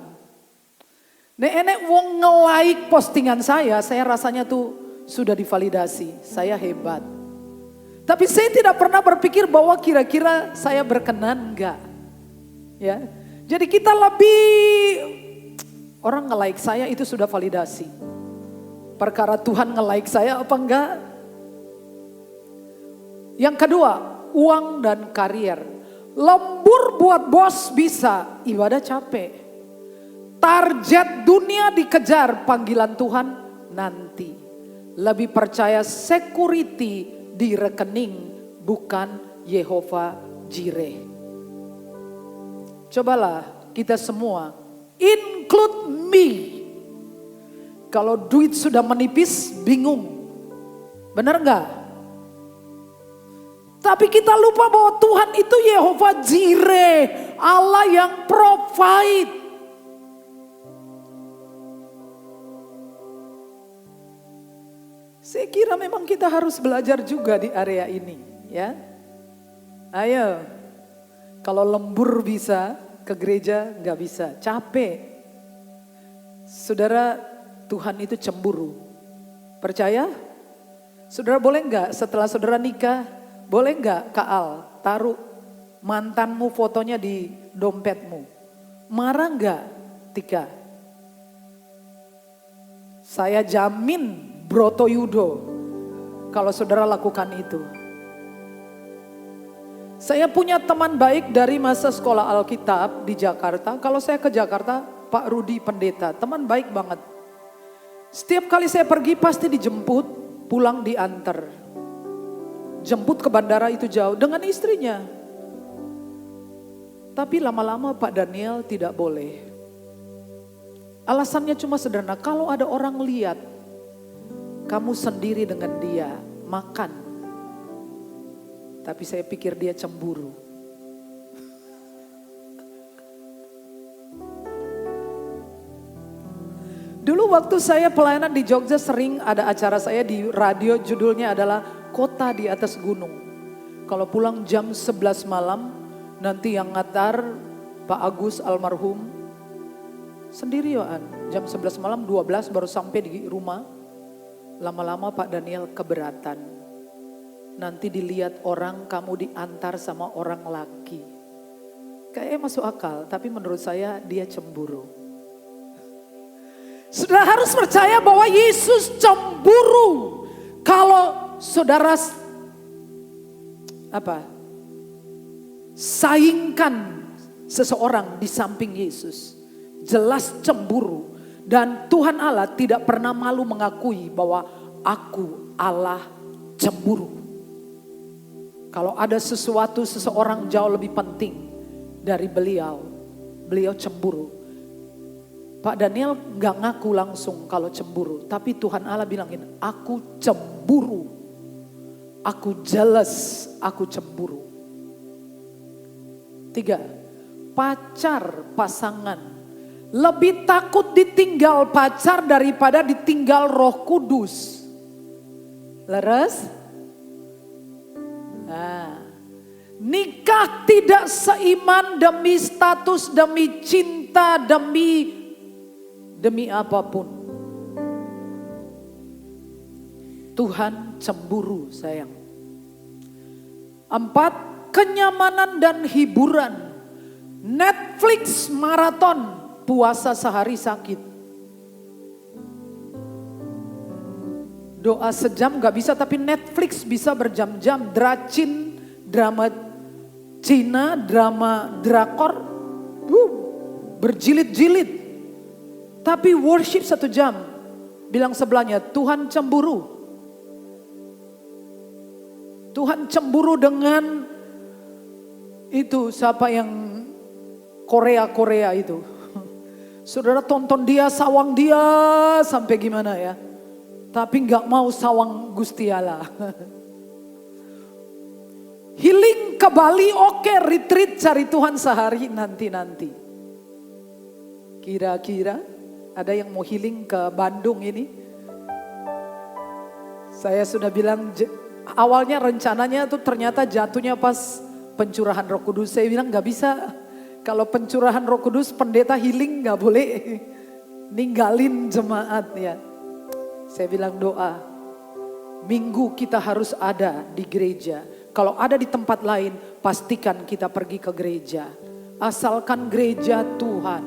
Nek wong nge-like postingan saya rasanya tuh sudah divalidasi, saya hebat. Tapi saya tidak pernah berpikir bahwa kira-kira saya berkenan enggak. Ya. Jadi kita lebih, orang nge-like saya itu sudah validasi. Perkara Tuhan nge-like saya apa enggak? Yang kedua, uang dan karier. Lembur buat bos bisa, ibadah capek. Target dunia dikejar, panggilan Tuhan nanti. Lebih percaya security di rekening, bukan Yehova Jireh. Cobalah kita semua, include me. Kalau duit sudah menipis, bingung. Benar enggak? Tapi kita lupa bahwa Tuhan itu Yehova Jireh, Allah yang provide. Saya kira memang kita harus belajar juga di area ini, ya. Ayo, kalau lembur bisa, ke gereja nggak bisa, capek. Saudara, Tuhan itu cemburu. Percaya? Saudara boleh nggak setelah saudara nikah? Boleh nggak Kak Al taruh mantanmu fotonya di dompetmu? Marah nggak Tika? Saya jamin Broto Yudo kalau saudara lakukan itu. Saya punya teman baik dari masa sekolah Alkitab di Jakarta. Kalau saya ke Jakarta, Pak Rudi Pendeta, teman baik banget. Setiap kali saya pergi pasti dijemput, pulang diantar. Jemput ke bandara itu jauh dengan istrinya. Tapi lama-lama Pak Daniel tidak boleh. Alasannya cuma sederhana, kalau ada orang lihat kamu sendiri dengan dia makan. Tapi saya pikir dia cemburu. Dulu waktu saya pelayanan di Jogja sering ada acara saya di radio, judulnya adalah Kota di Atas Gunung. Kalau pulang jam 11 malam, nanti yang ngatar Pak Agus almarhum sendirian. Jam 11 malam 12 baru sampai di rumah. Lama-lama Pak Daniel keberatan. Nanti dilihat orang kamu diantar sama orang laki. Kayaknya masuk akal, tapi menurut saya dia cemburu. Sudah harus percaya bahwa Yesus cemburu. Kalau saudara saingkan seseorang di samping Yesus, jelas cemburu. Dan Tuhan Allah tidak pernah malu mengakui bahwa aku Allah cemburu. Kalau ada sesuatu seseorang jauh lebih penting dari beliau, beliau cemburu. Pak Daniel gak ngaku langsung kalau cemburu, tapi Tuhan Allah bilangin, aku cemburu. Aku jealous, aku cemburu. 3, pacar pasangan. Lebih takut ditinggal pacar daripada ditinggal Roh Kudus. Leres? Nah, nikah tidak seiman demi status, demi cinta, demi apapun. Tuhan cemburu sayang. 4, kenyamanan dan hiburan. Netflix maraton, puasa sehari sakit. Doa sejam gak bisa, tapi Netflix bisa berjam-jam. Drama Cina, drama drakor, berjilid-jilid. Tapi worship 1 jam. Bilang sebelahnya, Tuhan cemburu. Tuhan cemburu dengan itu siapa yang Korea itu. Saudara tonton dia, sawang dia sampai gimana ya. Tapi gak mau sawang Gusti Allah. Healing ke Bali oke, retreat cari Tuhan sehari nanti. Kira-kira ada yang mau healing ke Bandung ini? Saya sudah bilang awalnya rencananya tuh ternyata jatuhnya pas pencurahan Roh Kudus. Saya bilang gak bisa. Kalau pencurahan Roh Kudus pendeta healing gak boleh ninggalin jemaat ya. Saya bilang doa. Minggu kita harus ada di gereja. Kalau ada di tempat lain pastikan kita pergi ke gereja. Asalkan gereja Tuhan.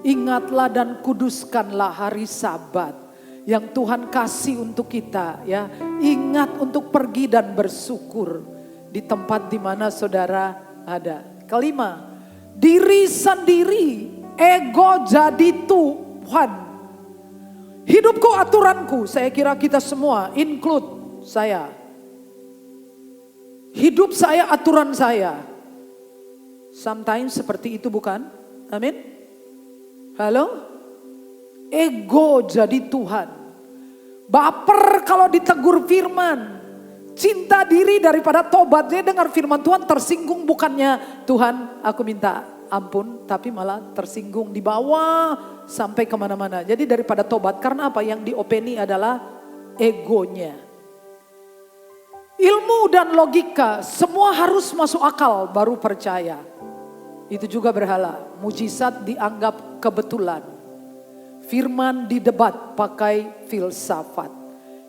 Ingatlah dan kuduskanlah hari Sabat yang Tuhan kasih untuk kita ya. Ingat untuk pergi dan bersyukur di tempat di mana saudara ada. Kelima, diri sendiri, ego jadi Tuhan. Hidupku aturanku, saya kira kita semua include saya. Hidup saya aturan saya. Sometimes seperti itu bukan? Amin. Halo? Ego jadi Tuhan. Baper kalau ditegur firman. Cinta diri daripada tobat. Dia dengar firman Tuhan tersinggung, bukannya Tuhan aku minta ampun. Tapi malah tersinggung, dibawa sampai kemana-mana. Jadi daripada tobat, karena apa? Yang diopeni adalah egonya. Ilmu dan logika semua harus masuk akal baru percaya. Itu juga berhala. Mujizat dianggap kebetulan. Firman didebat pakai filsafat.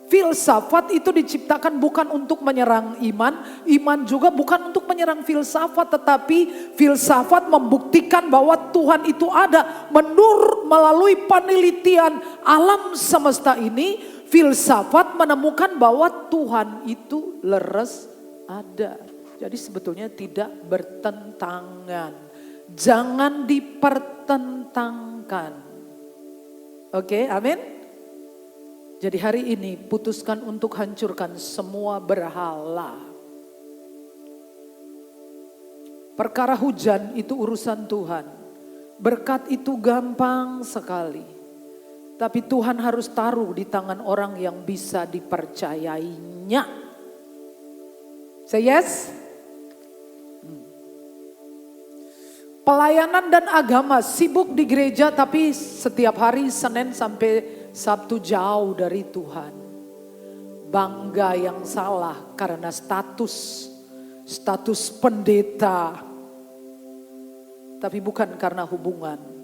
Filsafat itu diciptakan bukan untuk menyerang iman. Iman juga bukan untuk menyerang filsafat. Tetapi filsafat membuktikan bahwa Tuhan itu ada. Melalui penelitian alam semesta ini. Filsafat menemukan bahwa Tuhan itu leres ada. Jadi sebetulnya tidak bertentangan. Jangan dipertentangkan. Oke, amin. Jadi hari ini putuskan untuk hancurkan semua berhala. Perkara hujan itu urusan Tuhan. Berkat itu gampang sekali. Tapi Tuhan harus taruh di tangan orang yang bisa dipercayainya. Say yes? Pelayanan dan agama sibuk di gereja tapi setiap hari Senin sampai Sabtu jauh dari Tuhan. Bangga yang salah karena status pendeta. Tapi bukan karena hubungan.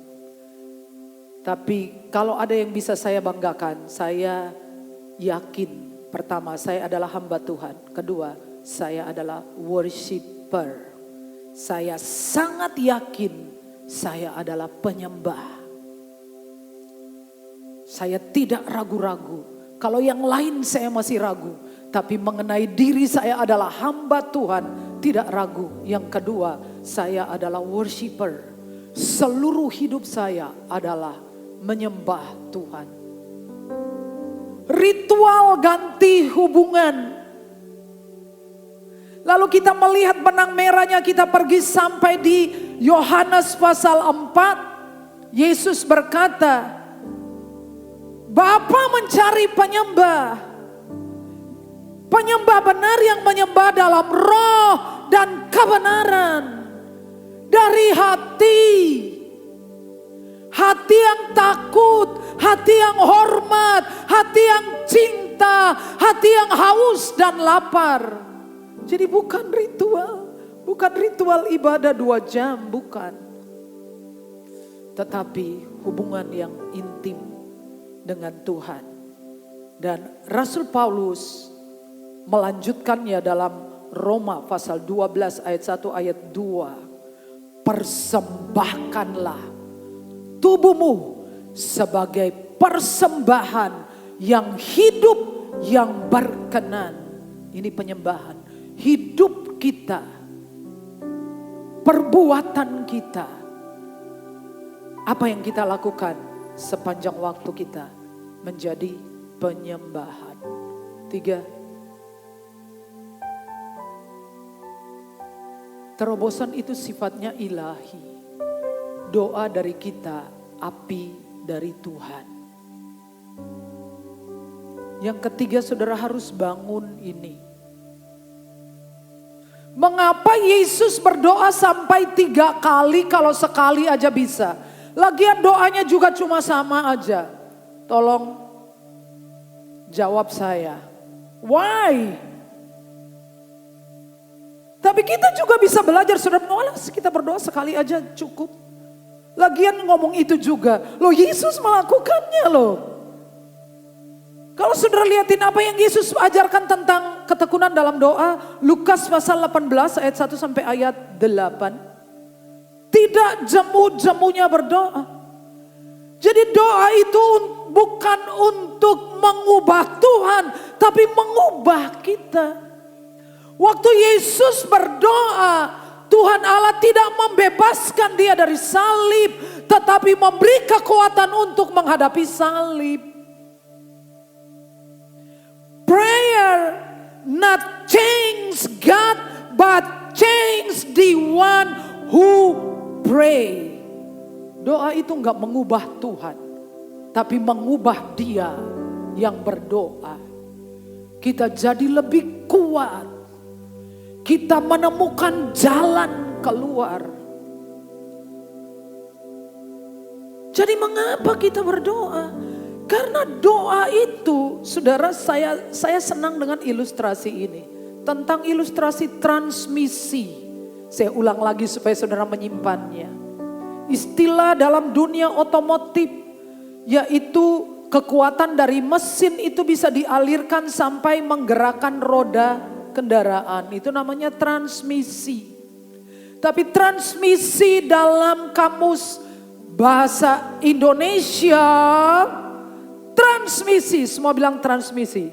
Tapi kalau ada yang bisa saya banggakan, saya yakin. Pertama, saya adalah hamba Tuhan. Kedua, saya adalah worshiper. Saya sangat yakin saya adalah penyembah. Saya tidak ragu-ragu. Kalau yang lain saya masih ragu. Tapi mengenai diri saya adalah hamba Tuhan, tidak ragu. Yang kedua, saya adalah worshiper. Seluruh hidup saya adalah menyembah Tuhan. Ritual ganti hubungan. Lalu kita melihat benang merahnya, kita pergi sampai di Yohanes pasal 4. Yesus berkata, Bapa mencari penyembah. Penyembah benar yang menyembah dalam roh dan kebenaran. Dari hati. Hati yang takut, hati yang hormat, hati yang cinta, hati yang haus dan lapar. Jadi bukan ritual ibadah 2 jam, bukan. Tetapi hubungan yang intim dengan Tuhan. Dan Rasul Paulus melanjutkannya dalam Roma pasal 12 ayat 1 ayat 2. Persembahkanlah tubuhmu sebagai persembahan yang hidup, yang berkenan. Ini penyembahan. Hidup kita, perbuatan kita, apa yang kita lakukan sepanjang waktu kita menjadi penyembahan. 3. Terobosan itu sifatnya ilahi. Doa dari kita, api dari Tuhan. Yang ketiga, saudara harus bangun ini. Mengapa Yesus berdoa sampai 3 kali kalau sekali aja bisa? Lagian doanya juga cuma sama aja. Tolong jawab saya. Why? Tapi kita juga bisa belajar, saudara. Kita berdoa sekali aja cukup. Lagian ngomong itu juga. Loh, Yesus melakukannya loh. Kalau saudara lihatin apa yang Yesus ajarkan tentang ketekunan dalam doa. Lukas pasal 18 ayat 1 sampai ayat 8. Tidak jemu-jemunya berdoa. Jadi doa itu bukan untuk mengubah Tuhan, tapi mengubah kita. Waktu Yesus berdoa, Tuhan Allah tidak membebaskan dia dari salib, tetapi memberi kekuatan untuk menghadapi salib. Prayer not change God, but change the one who pray. Doa itu enggak mengubah Tuhan, tapi mengubah dia yang berdoa. Kita jadi lebih kuat. Kita menemukan jalan keluar. Jadi mengapa kita berdoa? Karena doa itu, saudara, saya senang dengan ilustrasi ini. Tentang ilustrasi transmisi. Saya ulang lagi supaya saudara menyimpannya. Istilah dalam dunia otomotif, yaitu kekuatan dari mesin itu bisa dialirkan sampai menggerakkan roda kendaraan. Itu namanya transmisi. Tapi transmisi dalam kamus bahasa Indonesia, transmisi, semua bilang transmisi.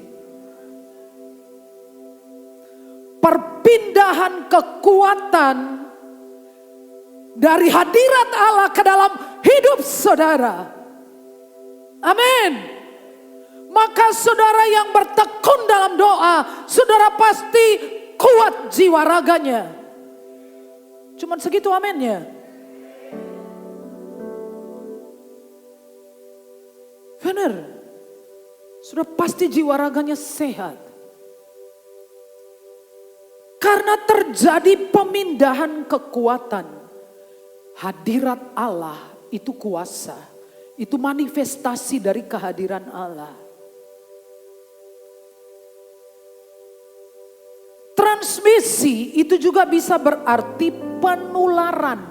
Perpindahan kekuatan dari hadirat Allah ke dalam hidup saudara. Amin. Maka saudara yang bertekun dalam doa, saudara pasti kuat jiwa raganya. Cuman segitu aminnya. Benar. Sudah pasti jiwa raganya sehat. Karena terjadi pemindahan kekuatan. Hadirat Allah itu kuasa. Itu manifestasi dari kehadiran Allah. Transmisi itu juga bisa berarti penularan.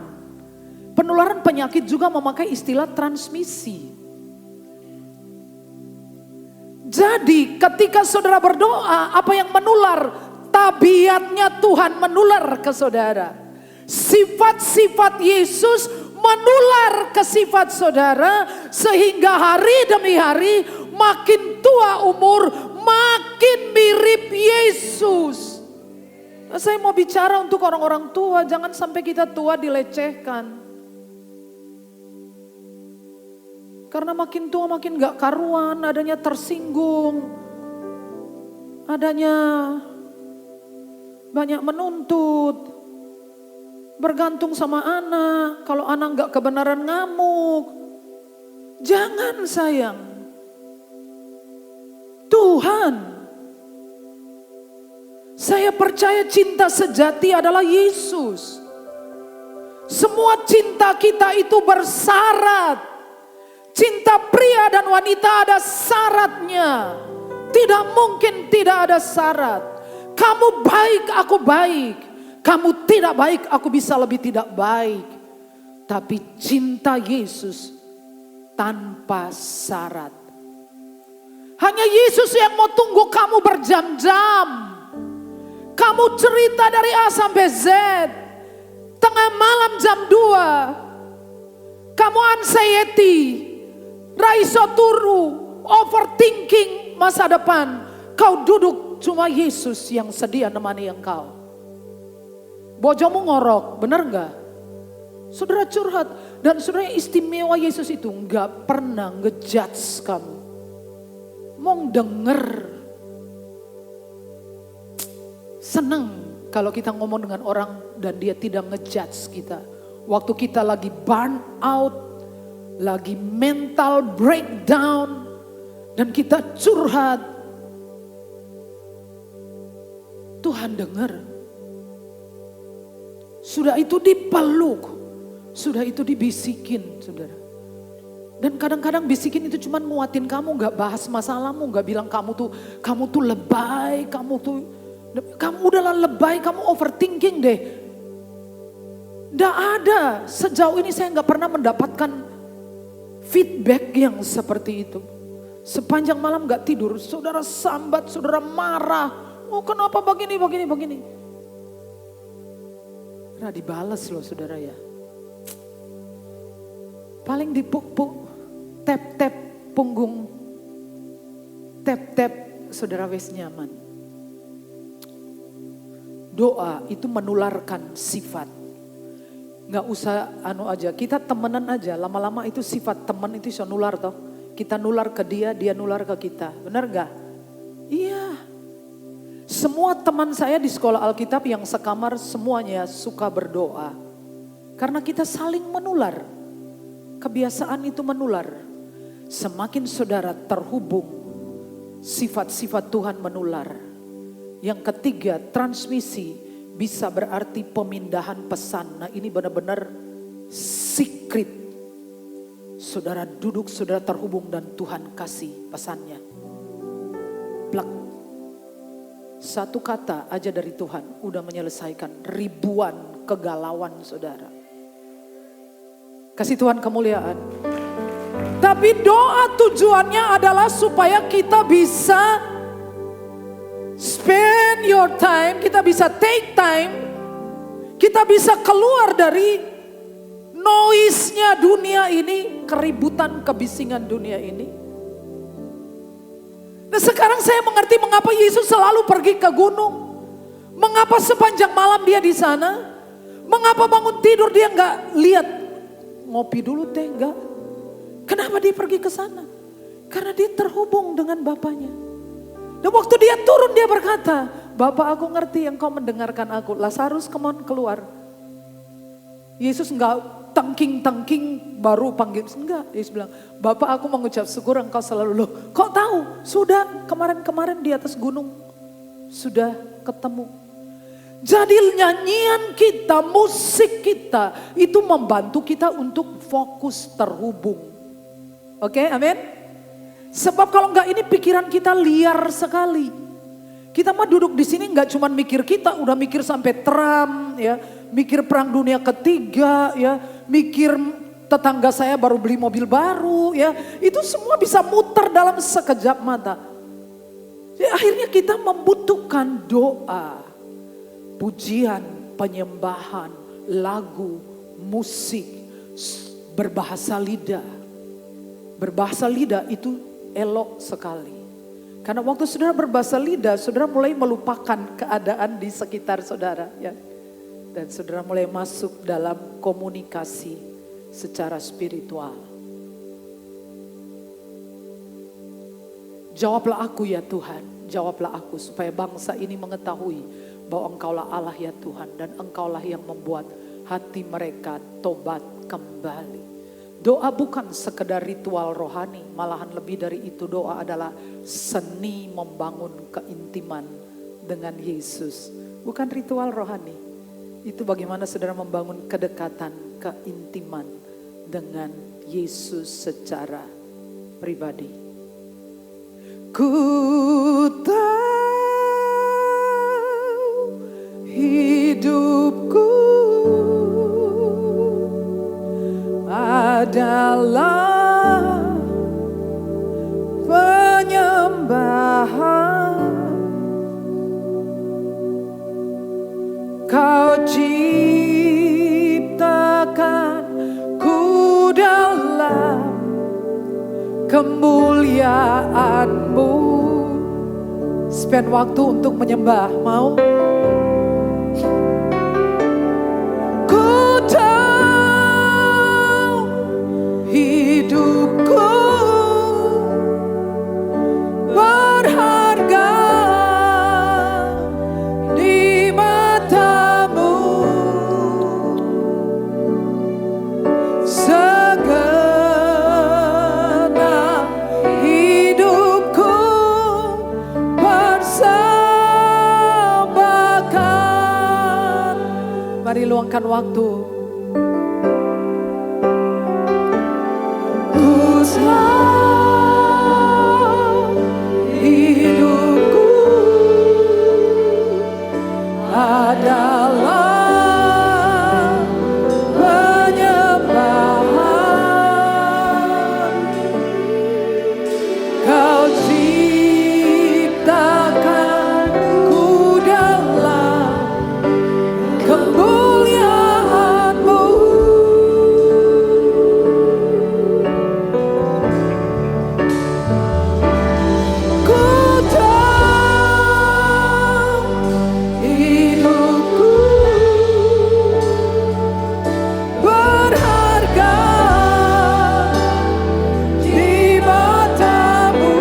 Penularan penyakit juga memakai istilah transmisi. Jadi ketika saudara berdoa, apa yang menular? Tabiatnya Tuhan menular ke saudara. Sifat-sifat Yesus menular ke sifat saudara. Sehingga hari demi hari makin tua umur, makin mirip Yesus. Nah, saya mau bicara untuk orang-orang tua, jangan sampai kita tua dilecehkan. Karena makin tua makin gak karuan, adanya tersinggung, adanya banyak menuntut, bergantung sama anak, kalau anak gak kebenaran ngamuk. Jangan sayang, Tuhan, saya percaya cinta sejati adalah Yesus. Semua cinta kita itu bersyarat. Cinta pria dan wanita ada syaratnya. Tidak mungkin tidak ada syarat. Kamu baik, aku baik. Kamu tidak baik, aku bisa lebih tidak baik. Tapi cinta Yesus tanpa syarat. Hanya Yesus yang mau tunggu kamu berjam-jam. Kamu cerita dari A sampai Z. Tengah malam jam 2. Kamu anxiety. Raiso turu, overthinking masa depan. Kau duduk, cuma Yesus yang sedia nemani engkau. Bojomu ngorok, benar enggak? Saudara curhat, dan saudara istimewa Yesus itu enggak pernah ngejudge kamu. Mau denger, seneng Kalau kita ngomong dengan orang dan dia tidak ngejudge kita. Waktu kita lagi burn out, lagi mental breakdown, dan kita curhat. Tuhan dengar. Sudah itu dipeluk, sudah itu dibisikin, saudara. Dan kadang-kadang bisikin itu cuma nguatin kamu, gak bahas masalahmu, gak bilang kamu tuh lebay, kamu udahlah lebay, kamu overthinking deh. Gak ada, sejauh ini saya gak pernah mendapatkan feedback yang seperti itu. Sepanjang malam gak tidur, saudara sambat, saudara marah. Oh kenapa begini. Nah dibalas loh saudara ya. Paling dipuk-puk, tap-tap punggung, tap-tap saudara wes nyaman. Doa itu menularkan sifat. Nggak usah aja, kita temenan aja, lama-lama itu sifat teman itu bisa nular toh. Kita nular ke dia, dia nular ke kita, benar gak? Iya. Semua teman saya di sekolah Alkitab yang sekamar semuanya suka berdoa. Karena kita saling menular. Kebiasaan itu menular. Semakin saudara terhubung, sifat-sifat Tuhan menular. Yang ketiga, transmisi bisa berarti pemindahan pesan. Nah ini benar-benar secret. Saudara duduk, saudara terhubung dan Tuhan kasih pesannya. Plak. Satu kata aja dari Tuhan udah menyelesaikan ribuan kegalauan saudara. Kasih Tuhan kemuliaan. Tapi doa tujuannya adalah supaya kita bisa spend your time, kita bisa take time, kita bisa keluar dari noise-nya dunia ini, keributan, kebisingan dunia ini. Nah sekarang saya mengerti mengapa Yesus selalu pergi ke gunung. Mengapa sepanjang malam dia di sana? Mengapa bangun tidur dia nggak lihat ngopi dulu teh enggak? Kenapa dia pergi ke sana? Karena dia terhubung dengan Bapaknya. Dan waktu dia turun dia berkata, Bapak aku ngerti engkau mendengarkan aku. Lazarus come on keluar. Yesus enggak tengking-tengking baru panggil. Enggak, Yesus bilang, Bapak aku mengucap syukur engkau selalu. Loh kok tahu? Sudah kemarin-kemarin di atas gunung. Sudah ketemu. Jadi nyanyian kita, musik kita itu membantu kita untuk fokus terhubung. Oke, amin. Sebab kalau enggak ini pikiran kita liar sekali. Kita mah duduk di sini enggak cuma mikir kita, udah mikir sampai Trump ya, mikir perang dunia ketiga ya, mikir tetangga saya baru beli mobil baru ya. Itu semua bisa muter dalam sekejap mata. Jadi akhirnya kita membutuhkan doa. Pujian, penyembahan, lagu, musik, berbahasa lidah. Berbahasa lidah itu elok sekali. Karena waktu saudara berbahasa lidah, saudara mulai melupakan keadaan di sekitar saudara. Ya. Dan saudara mulai masuk dalam komunikasi secara spiritual. Jawablah aku ya Tuhan, jawablah aku supaya bangsa ini mengetahui bahwa engkaulah Allah ya Tuhan dan engkaulah yang membuat hati mereka tobat kembali. Doa bukan sekedar ritual rohani, malahan lebih dari itu doa adalah seni membangun keintiman dengan Yesus. Bukan ritual rohani, itu bagaimana saudara membangun kedekatan, keintiman dengan Yesus secara pribadi. Ku hidupku adalah penyembahan. Kau ciptakan ku dalam kemuliaan-Mu. Spend waktu untuk menyembah, mau? Hidupku berharga di mata berikan waktu. Ku tahu hidupku adalah penyembahan. Kau ciptakan ku dalam kemuliaan-Mu. Ku tahu hidupku berharga di mata-Mu.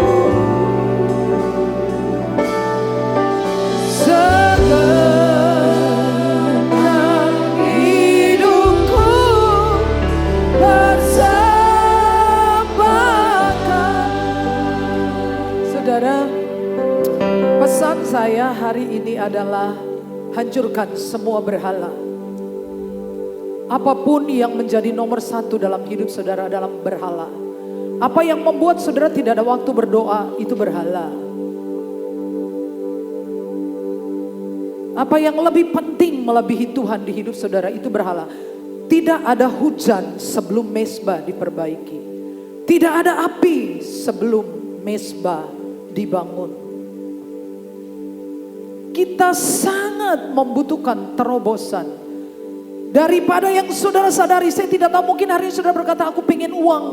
Segenap hidupku persembahkan. Saudara, pesan saya hari ini adalah hancurkan semua berhala. Apapun yang menjadi nomor satu dalam hidup saudara dalam berhala. Apa yang membuat saudara tidak ada waktu berdoa, itu berhala. Apa yang lebih penting melebihi Tuhan di hidup saudara, itu berhala. Tidak ada hujan sebelum mezbah diperbaiki. Tidak ada api sebelum mezbah dibangun. Kita sangat membutuhkan terobosan. Daripada yang saudara sadari, saya tidak tahu, mungkin hari ini saudara berkata, aku pengen uang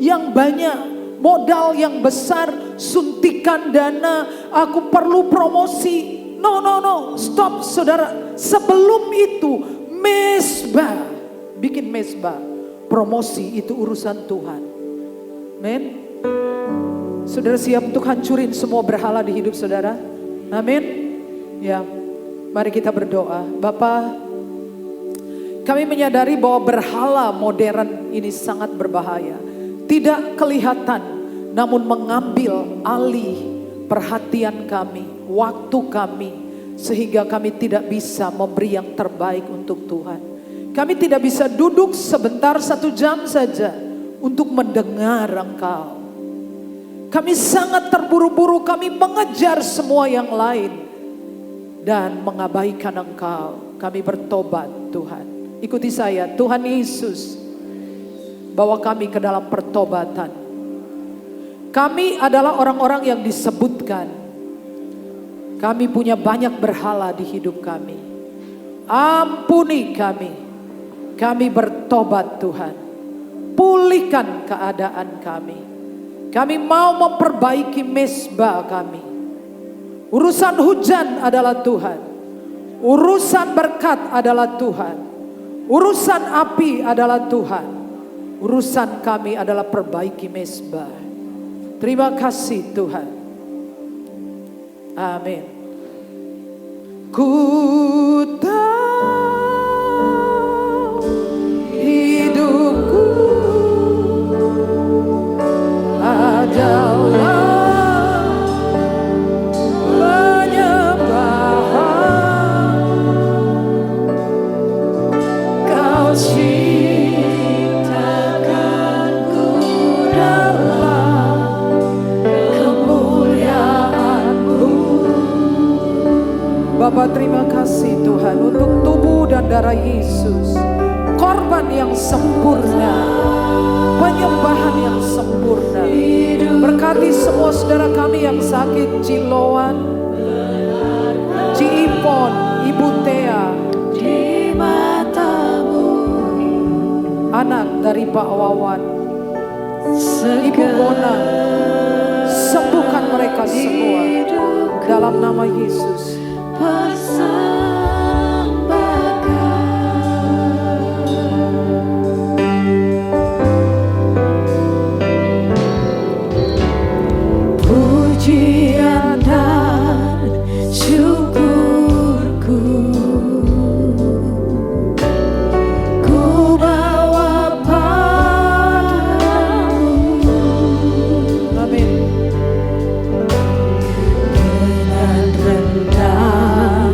yang banyak, modal yang besar, suntikan dana, aku perlu promosi. No, stop saudara. Sebelum itu, mezbah, bikin mezbah, promosi itu urusan Tuhan. Amin. Saudara siap untuk hancurin semua berhala di hidup saudara? Amin. Ya, mari kita berdoa. Bapa, kami menyadari bahwa berhala modern ini sangat berbahaya. Tidak kelihatan, namun mengambil alih perhatian kami, waktu kami, sehingga kami tidak bisa memberi yang terbaik untuk Tuhan. Kami tidak bisa duduk sebentar 1 jam saja untuk mendengar Engkau. Kami sangat terburu-buru, kami mengejar semua yang lain dan mengabaikan Engkau. Kami bertobat Tuhan. Ikuti saya, Tuhan Yesus, bawa kami ke dalam pertobatan. Kami adalah orang-orang yang disebutkan. Kami punya banyak berhala di hidup kami. Ampuni kami. Kami bertobat Tuhan. Pulihkan keadaan kami. Kami mau memperbaiki mezbah kami. Urusan hujan adalah Tuhan. Urusan berkat adalah Tuhan. Urusan api adalah Tuhan. Urusan kami adalah perbaiki mezbah. Terima kasih Tuhan. Amin. Ku tahu hidupku adalah Bapa, terima kasih Tuhan untuk tubuh dan darah Yesus. Korban yang sempurna, penyembahan yang sempurna. Berkati semua saudara kami yang sakit, Ciloan, Ciipon, Ibu Tea, anak dari Pak Wawan, Ibu Bona. Sembuhkan mereka semua dalam nama Yesus. Pujian dan syukurku ku bawa padamu. Amin. Dengan rendah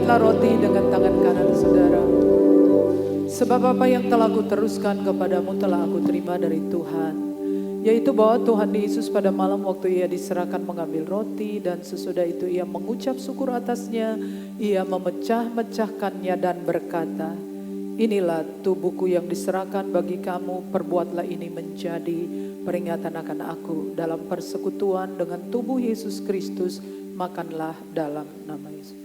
Angkatlah roti dengan tangan kanan saudara. Sebab apa yang telah aku teruskan kepadamu telah aku terima dari Tuhan. Yaitu bahwa Tuhan Yesus pada malam waktu ia diserahkan mengambil roti dan sesudah itu ia mengucap syukur atasnya. Ia memecah-mecahkannya dan berkata, inilah tubuhku yang diserahkan bagi kamu, perbuatlah ini menjadi peringatan akan aku. Dalam persekutuan dengan tubuh Yesus Kristus, makanlah dalam nama Yesus.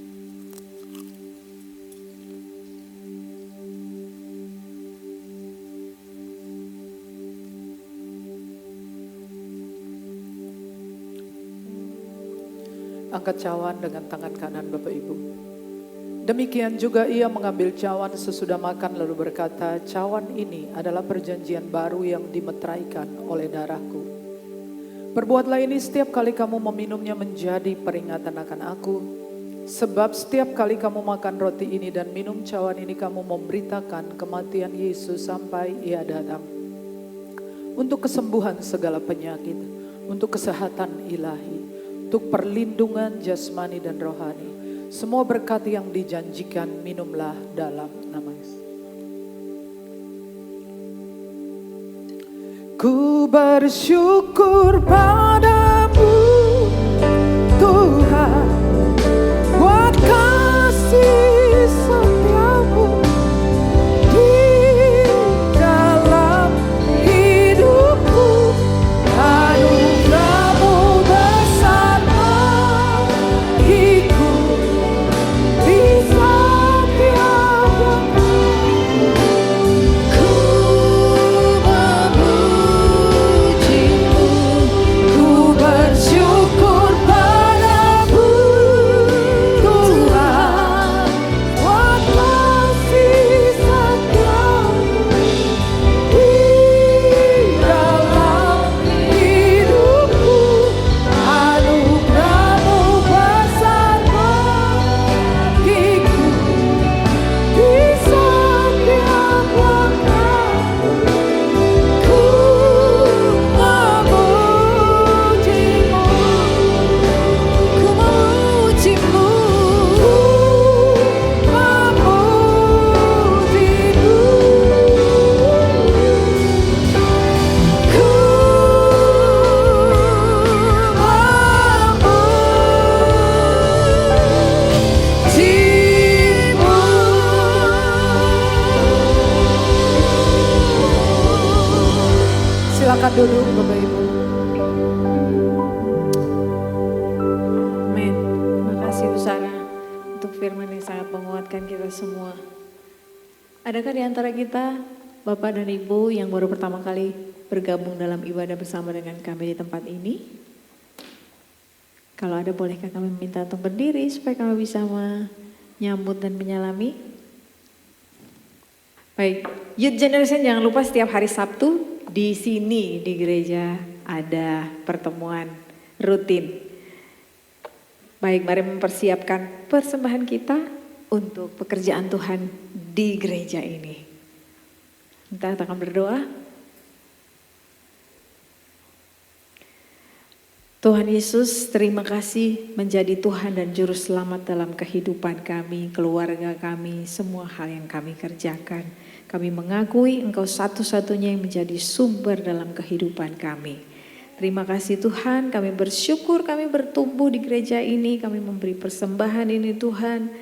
Angkat cawan dengan tangan kanan Bapak Ibu. Demikian juga ia mengambil cawan sesudah makan lalu berkata, cawan ini adalah perjanjian baru yang dimeteraikan oleh darahku. Perbuatlah ini setiap kali kamu meminumnya menjadi peringatan akan aku. Sebab setiap kali kamu makan roti ini dan minum cawan ini kamu memberitakan kematian Yesus sampai ia datang. Untuk kesembuhan segala penyakit, untuk kesehatan ilahi, untuk perlindungan jasmani dan rohani. Semua berkat yang dijanjikan minumlah dalam nama Yesus. Ku bersyukur padamu Tuhan, buat kasih setiamu di dalam hidupku. Anugerahmu besar bagiku di setiap waktu. Ku memujimu, ku bersyukur padamu Tuhan, buat kasih setiamu di dalam hidupku. Anugerahmu besar bagiku di setiap waktu. Ku memujimu, ku memujimu, silakan duduk Bapak Ibu. Amin. Terima kasih Bu Sarah untuk firman yang sangat menguatkan kita semua. Adakah di antara kita Bapak dan Ibu yang baru pertama kali bergabung dalam ibadah bersama dengan kami di tempat ini? Kalau ada, bolehkah kami minta untuk berdiri supaya kami bisa menyambut dan menyalami? Baik, Youth Generation jangan lupa setiap hari Sabtu di sini di gereja ada pertemuan rutin. Baik, mari mempersiapkan persembahan kita untuk pekerjaan Tuhan di gereja ini. Kita akan berdoa. Tuhan Yesus, terima kasih menjadi Tuhan dan Juru Selamat dalam kehidupan kami, keluarga kami, semua hal yang kami kerjakan. Kami mengakui Engkau satu-satunya yang menjadi sumber dalam kehidupan kami. Terima kasih Tuhan, kami bersyukur kami bertumbuh di gereja ini, kami memberi persembahan ini Tuhan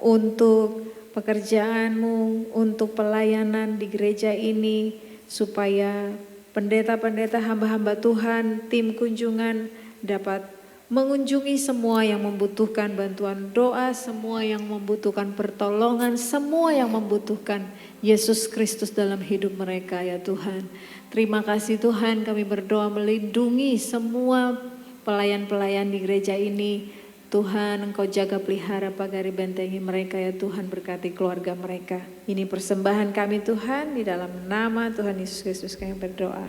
untuk pekerjaan-Mu, untuk pelayanan di gereja ini, supaya pendeta-pendeta hamba-hamba Tuhan, tim kunjungan dapat mengunjungi semua yang membutuhkan bantuan doa, semua yang membutuhkan pertolongan, semua yang membutuhkan Yesus Kristus dalam hidup mereka ya Tuhan. Terima kasih Tuhan, kami berdoa melindungi semua pelayan-pelayan di gereja ini. Tuhan, Engkau jaga pelihara pagari bentengi mereka ya Tuhan, berkati keluarga mereka. Ini persembahan kami Tuhan, di dalam nama Tuhan Yesus Kristus kami berdoa.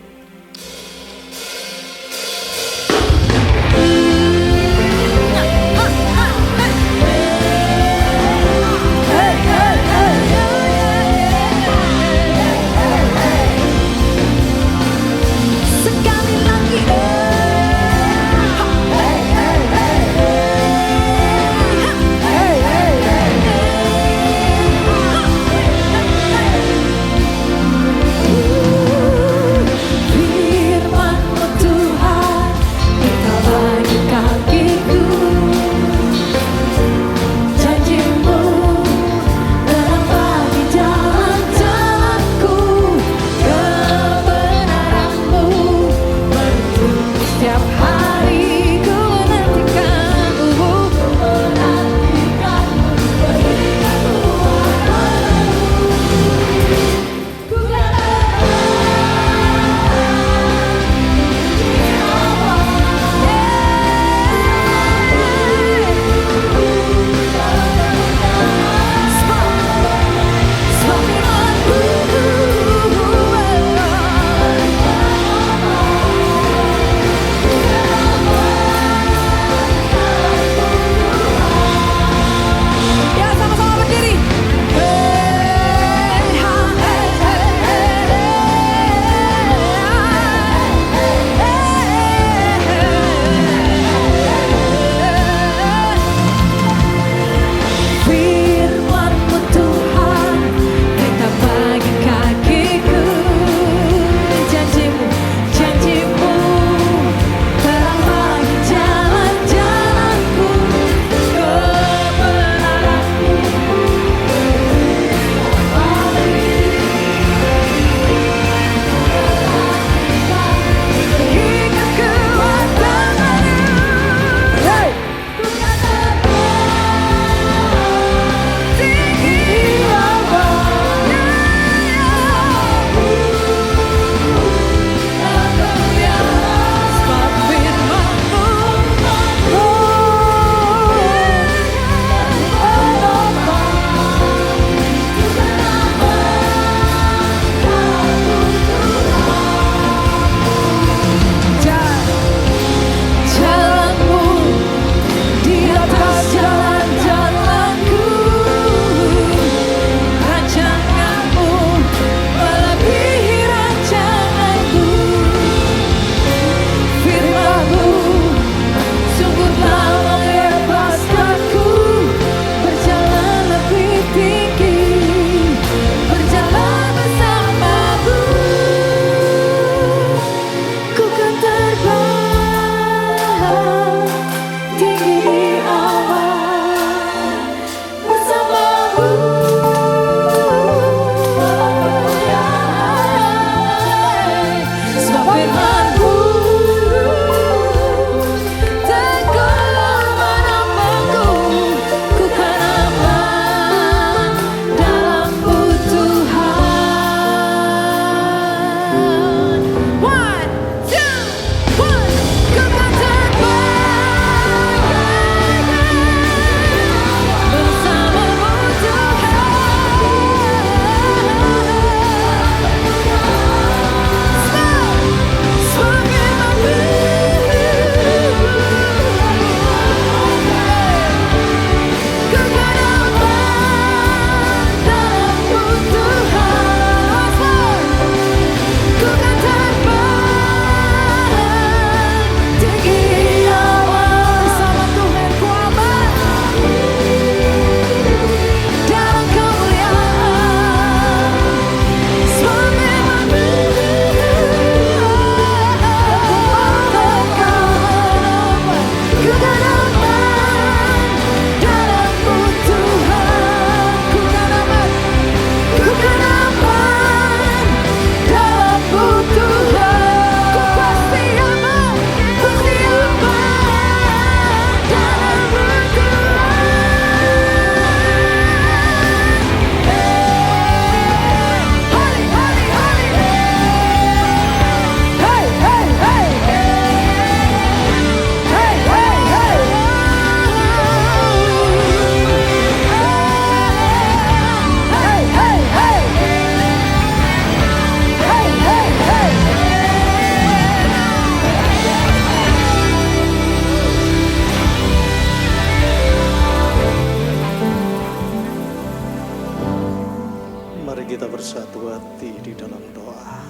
kita bersatu hati di dalam doa.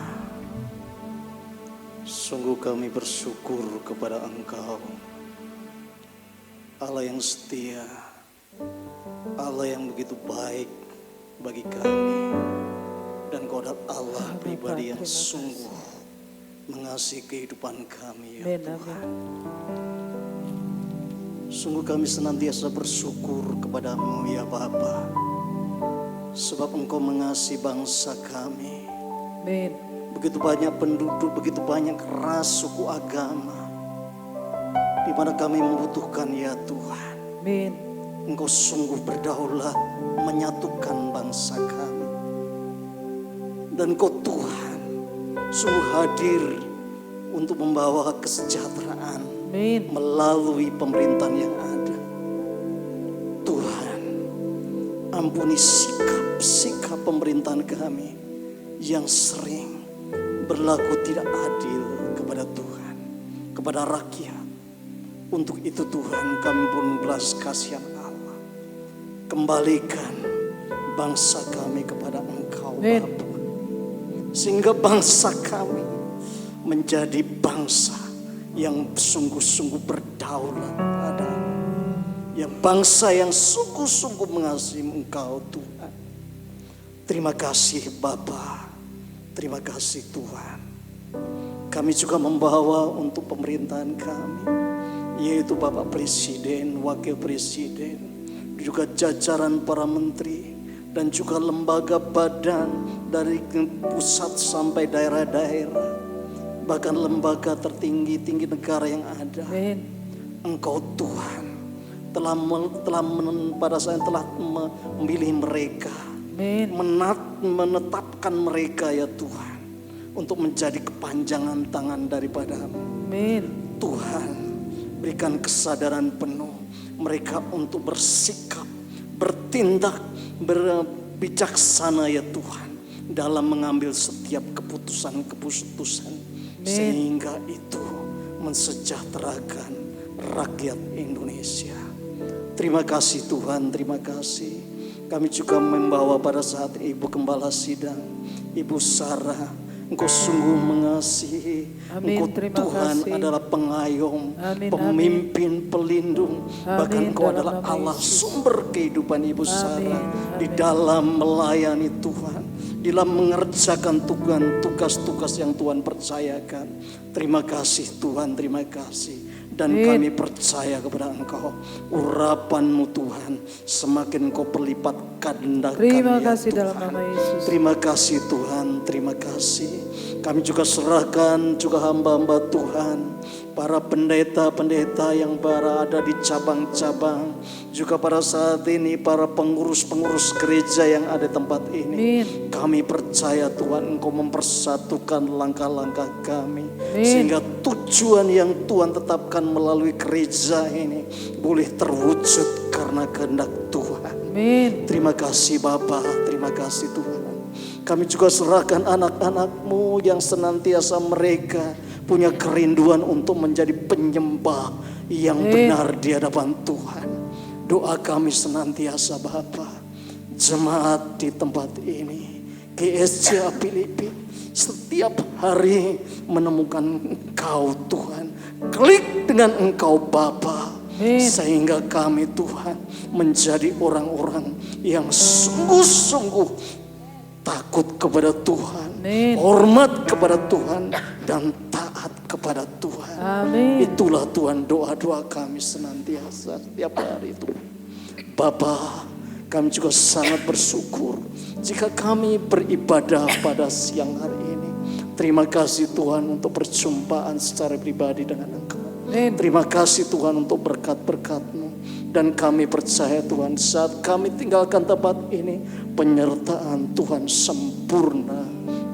Sungguh kami bersyukur kepada Engkau, Allah yang setia, Allah yang begitu baik bagi kami. Dan Kau adalah Allah pribadi yang sungguh mengasihi kehidupan kami, ya Tuhan. Sungguh kami senantiasa bersyukur kepadamu, ya Bapa, sebab Engkau mengasihi bangsa kami. Amin. Begitu banyak penduduk, begitu banyak ras, suku, agama, di mana kami membutuhkan, ya Tuhan. Amin. Engkau sungguh berdaulat menyatukan bangsa kami. Dan Engkau Tuhan sungguh hadir untuk membawa kesejahteraan. Amin. Melalui pemerintahan yang ada. Tuhan, ampuni sikap pemerintahan kami yang sering berlaku tidak adil kepada Tuhan, kepada rakyat. Untuk itu Tuhan, kami pun belas kasihan Allah. Kembalikan bangsa kami kepada Engkau, Bapa, sehingga bangsa kami menjadi bangsa yang sungguh-sungguh berdaulat ada, yang bangsa yang sungguh-sungguh mengasihi Engkau, Tuhan. Terima kasih Bapa, terima kasih Tuhan. Kami juga membawa untuk pemerintahan kami, yaitu Bapak Presiden, Wakil Presiden, juga jajaran para menteri, dan juga lembaga badan dari pusat sampai daerah-daerah, bahkan lembaga tertinggi negara yang ada. Amin. Engkau Tuhan telah pada saat telah memilih mereka, menetapkan mereka, ya Tuhan, untuk menjadi kepanjangan tangan daripada-Mu. Amin. Tuhan, berikan kesadaran penuh mereka untuk bersikap, bertindak, berbijaksana, ya Tuhan, dalam mengambil setiap keputusan-keputusan, sehingga itu mensejahterakan rakyat Indonesia. Terima kasih Tuhan, terima kasih. Kami juga membawa pada saat Ibu Gembala Sidang, Ibu Sarah. Engkau sungguh mengasihi. Amin. Engkau Tuhan kasih. adalah pengayom, Amin. pemimpin, pelindung. Bahkan Engkau adalah Allah sumber kehidupan Ibu Sarah. Di dalam melayani Tuhan, di dalam mengerjakan tugas-tugas yang Tuhan percayakan. Terima kasih Tuhan, terima kasih. Dan kami percaya kepada Engkau, urapan-Mu Tuhan semakin Engkau perlipat gandakan. Terima ya kasih Tuhan. dalam nama Yesus. Terima kasih Tuhan, terima kasih. Kami juga serahkan juga hamba-hamba Tuhan, para pendeta-pendeta yang berada di cabang-cabang, juga pada saat ini para pengurus-pengurus gereja yang ada di tempat ini. Amin. Kami percaya Tuhan Engkau mempersatukan langkah-langkah kami, Amin. sehingga tujuan yang Tuhan tetapkan melalui gereja ini boleh terwujud karena kehendak Tuhan. Amin. Terima kasih Bapa, terima kasih Tuhan. Kami juga serahkan anak-anak-Mu yang senantiasa mereka punya kerinduan untuk menjadi penyembah yang benar di hadapan Tuhan. Doa kami senantiasa Bapa, jemaat di tempat ini, GSJ Filipi, setiap hari menemukan Engkau Tuhan, klik dengan Engkau Bapa, sehingga kami Tuhan menjadi orang-orang yang sungguh-sungguh takut kepada Tuhan, hormat kepada Tuhan, dan taat kepada Tuhan. Amin. Itulah Tuhan doa-doa kami senantiasa setiap hari itu. Bapa, kami juga sangat bersyukur jika kami beribadah pada siang hari ini. Terima kasih Tuhan untuk perjumpaan secara pribadi dengan Engkau. Terima kasih Tuhan untuk berkat-berkat-Mu. Dan kami percaya Tuhan, saat kami tinggalkan tempat ini, penyertaan Tuhan sempurna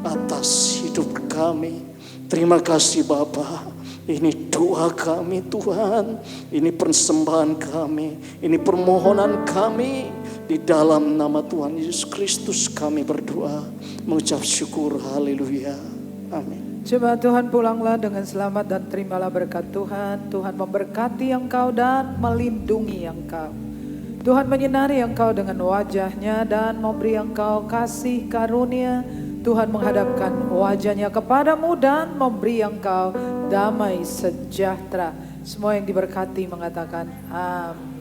atas hidup kami. Terima kasih Bapa. Ini doa kami Tuhan, ini persembahan kami, ini permohonan kami. Di dalam nama Tuhan Yesus Kristus kami berdoa, mengucap syukur, haleluya, amin. Jemaat Tuhan, pulanglah dengan selamat dan terimalah berkat Tuhan. Tuhan memberkati engkau dan melindungi engkau. Tuhan menyinari engkau dengan wajahnya dan memberi engkau kasih karunia. Tuhan menghadapkan wajahnya kepadamu dan memberi engkau damai sejahtera. Semua yang diberkati mengatakan amin.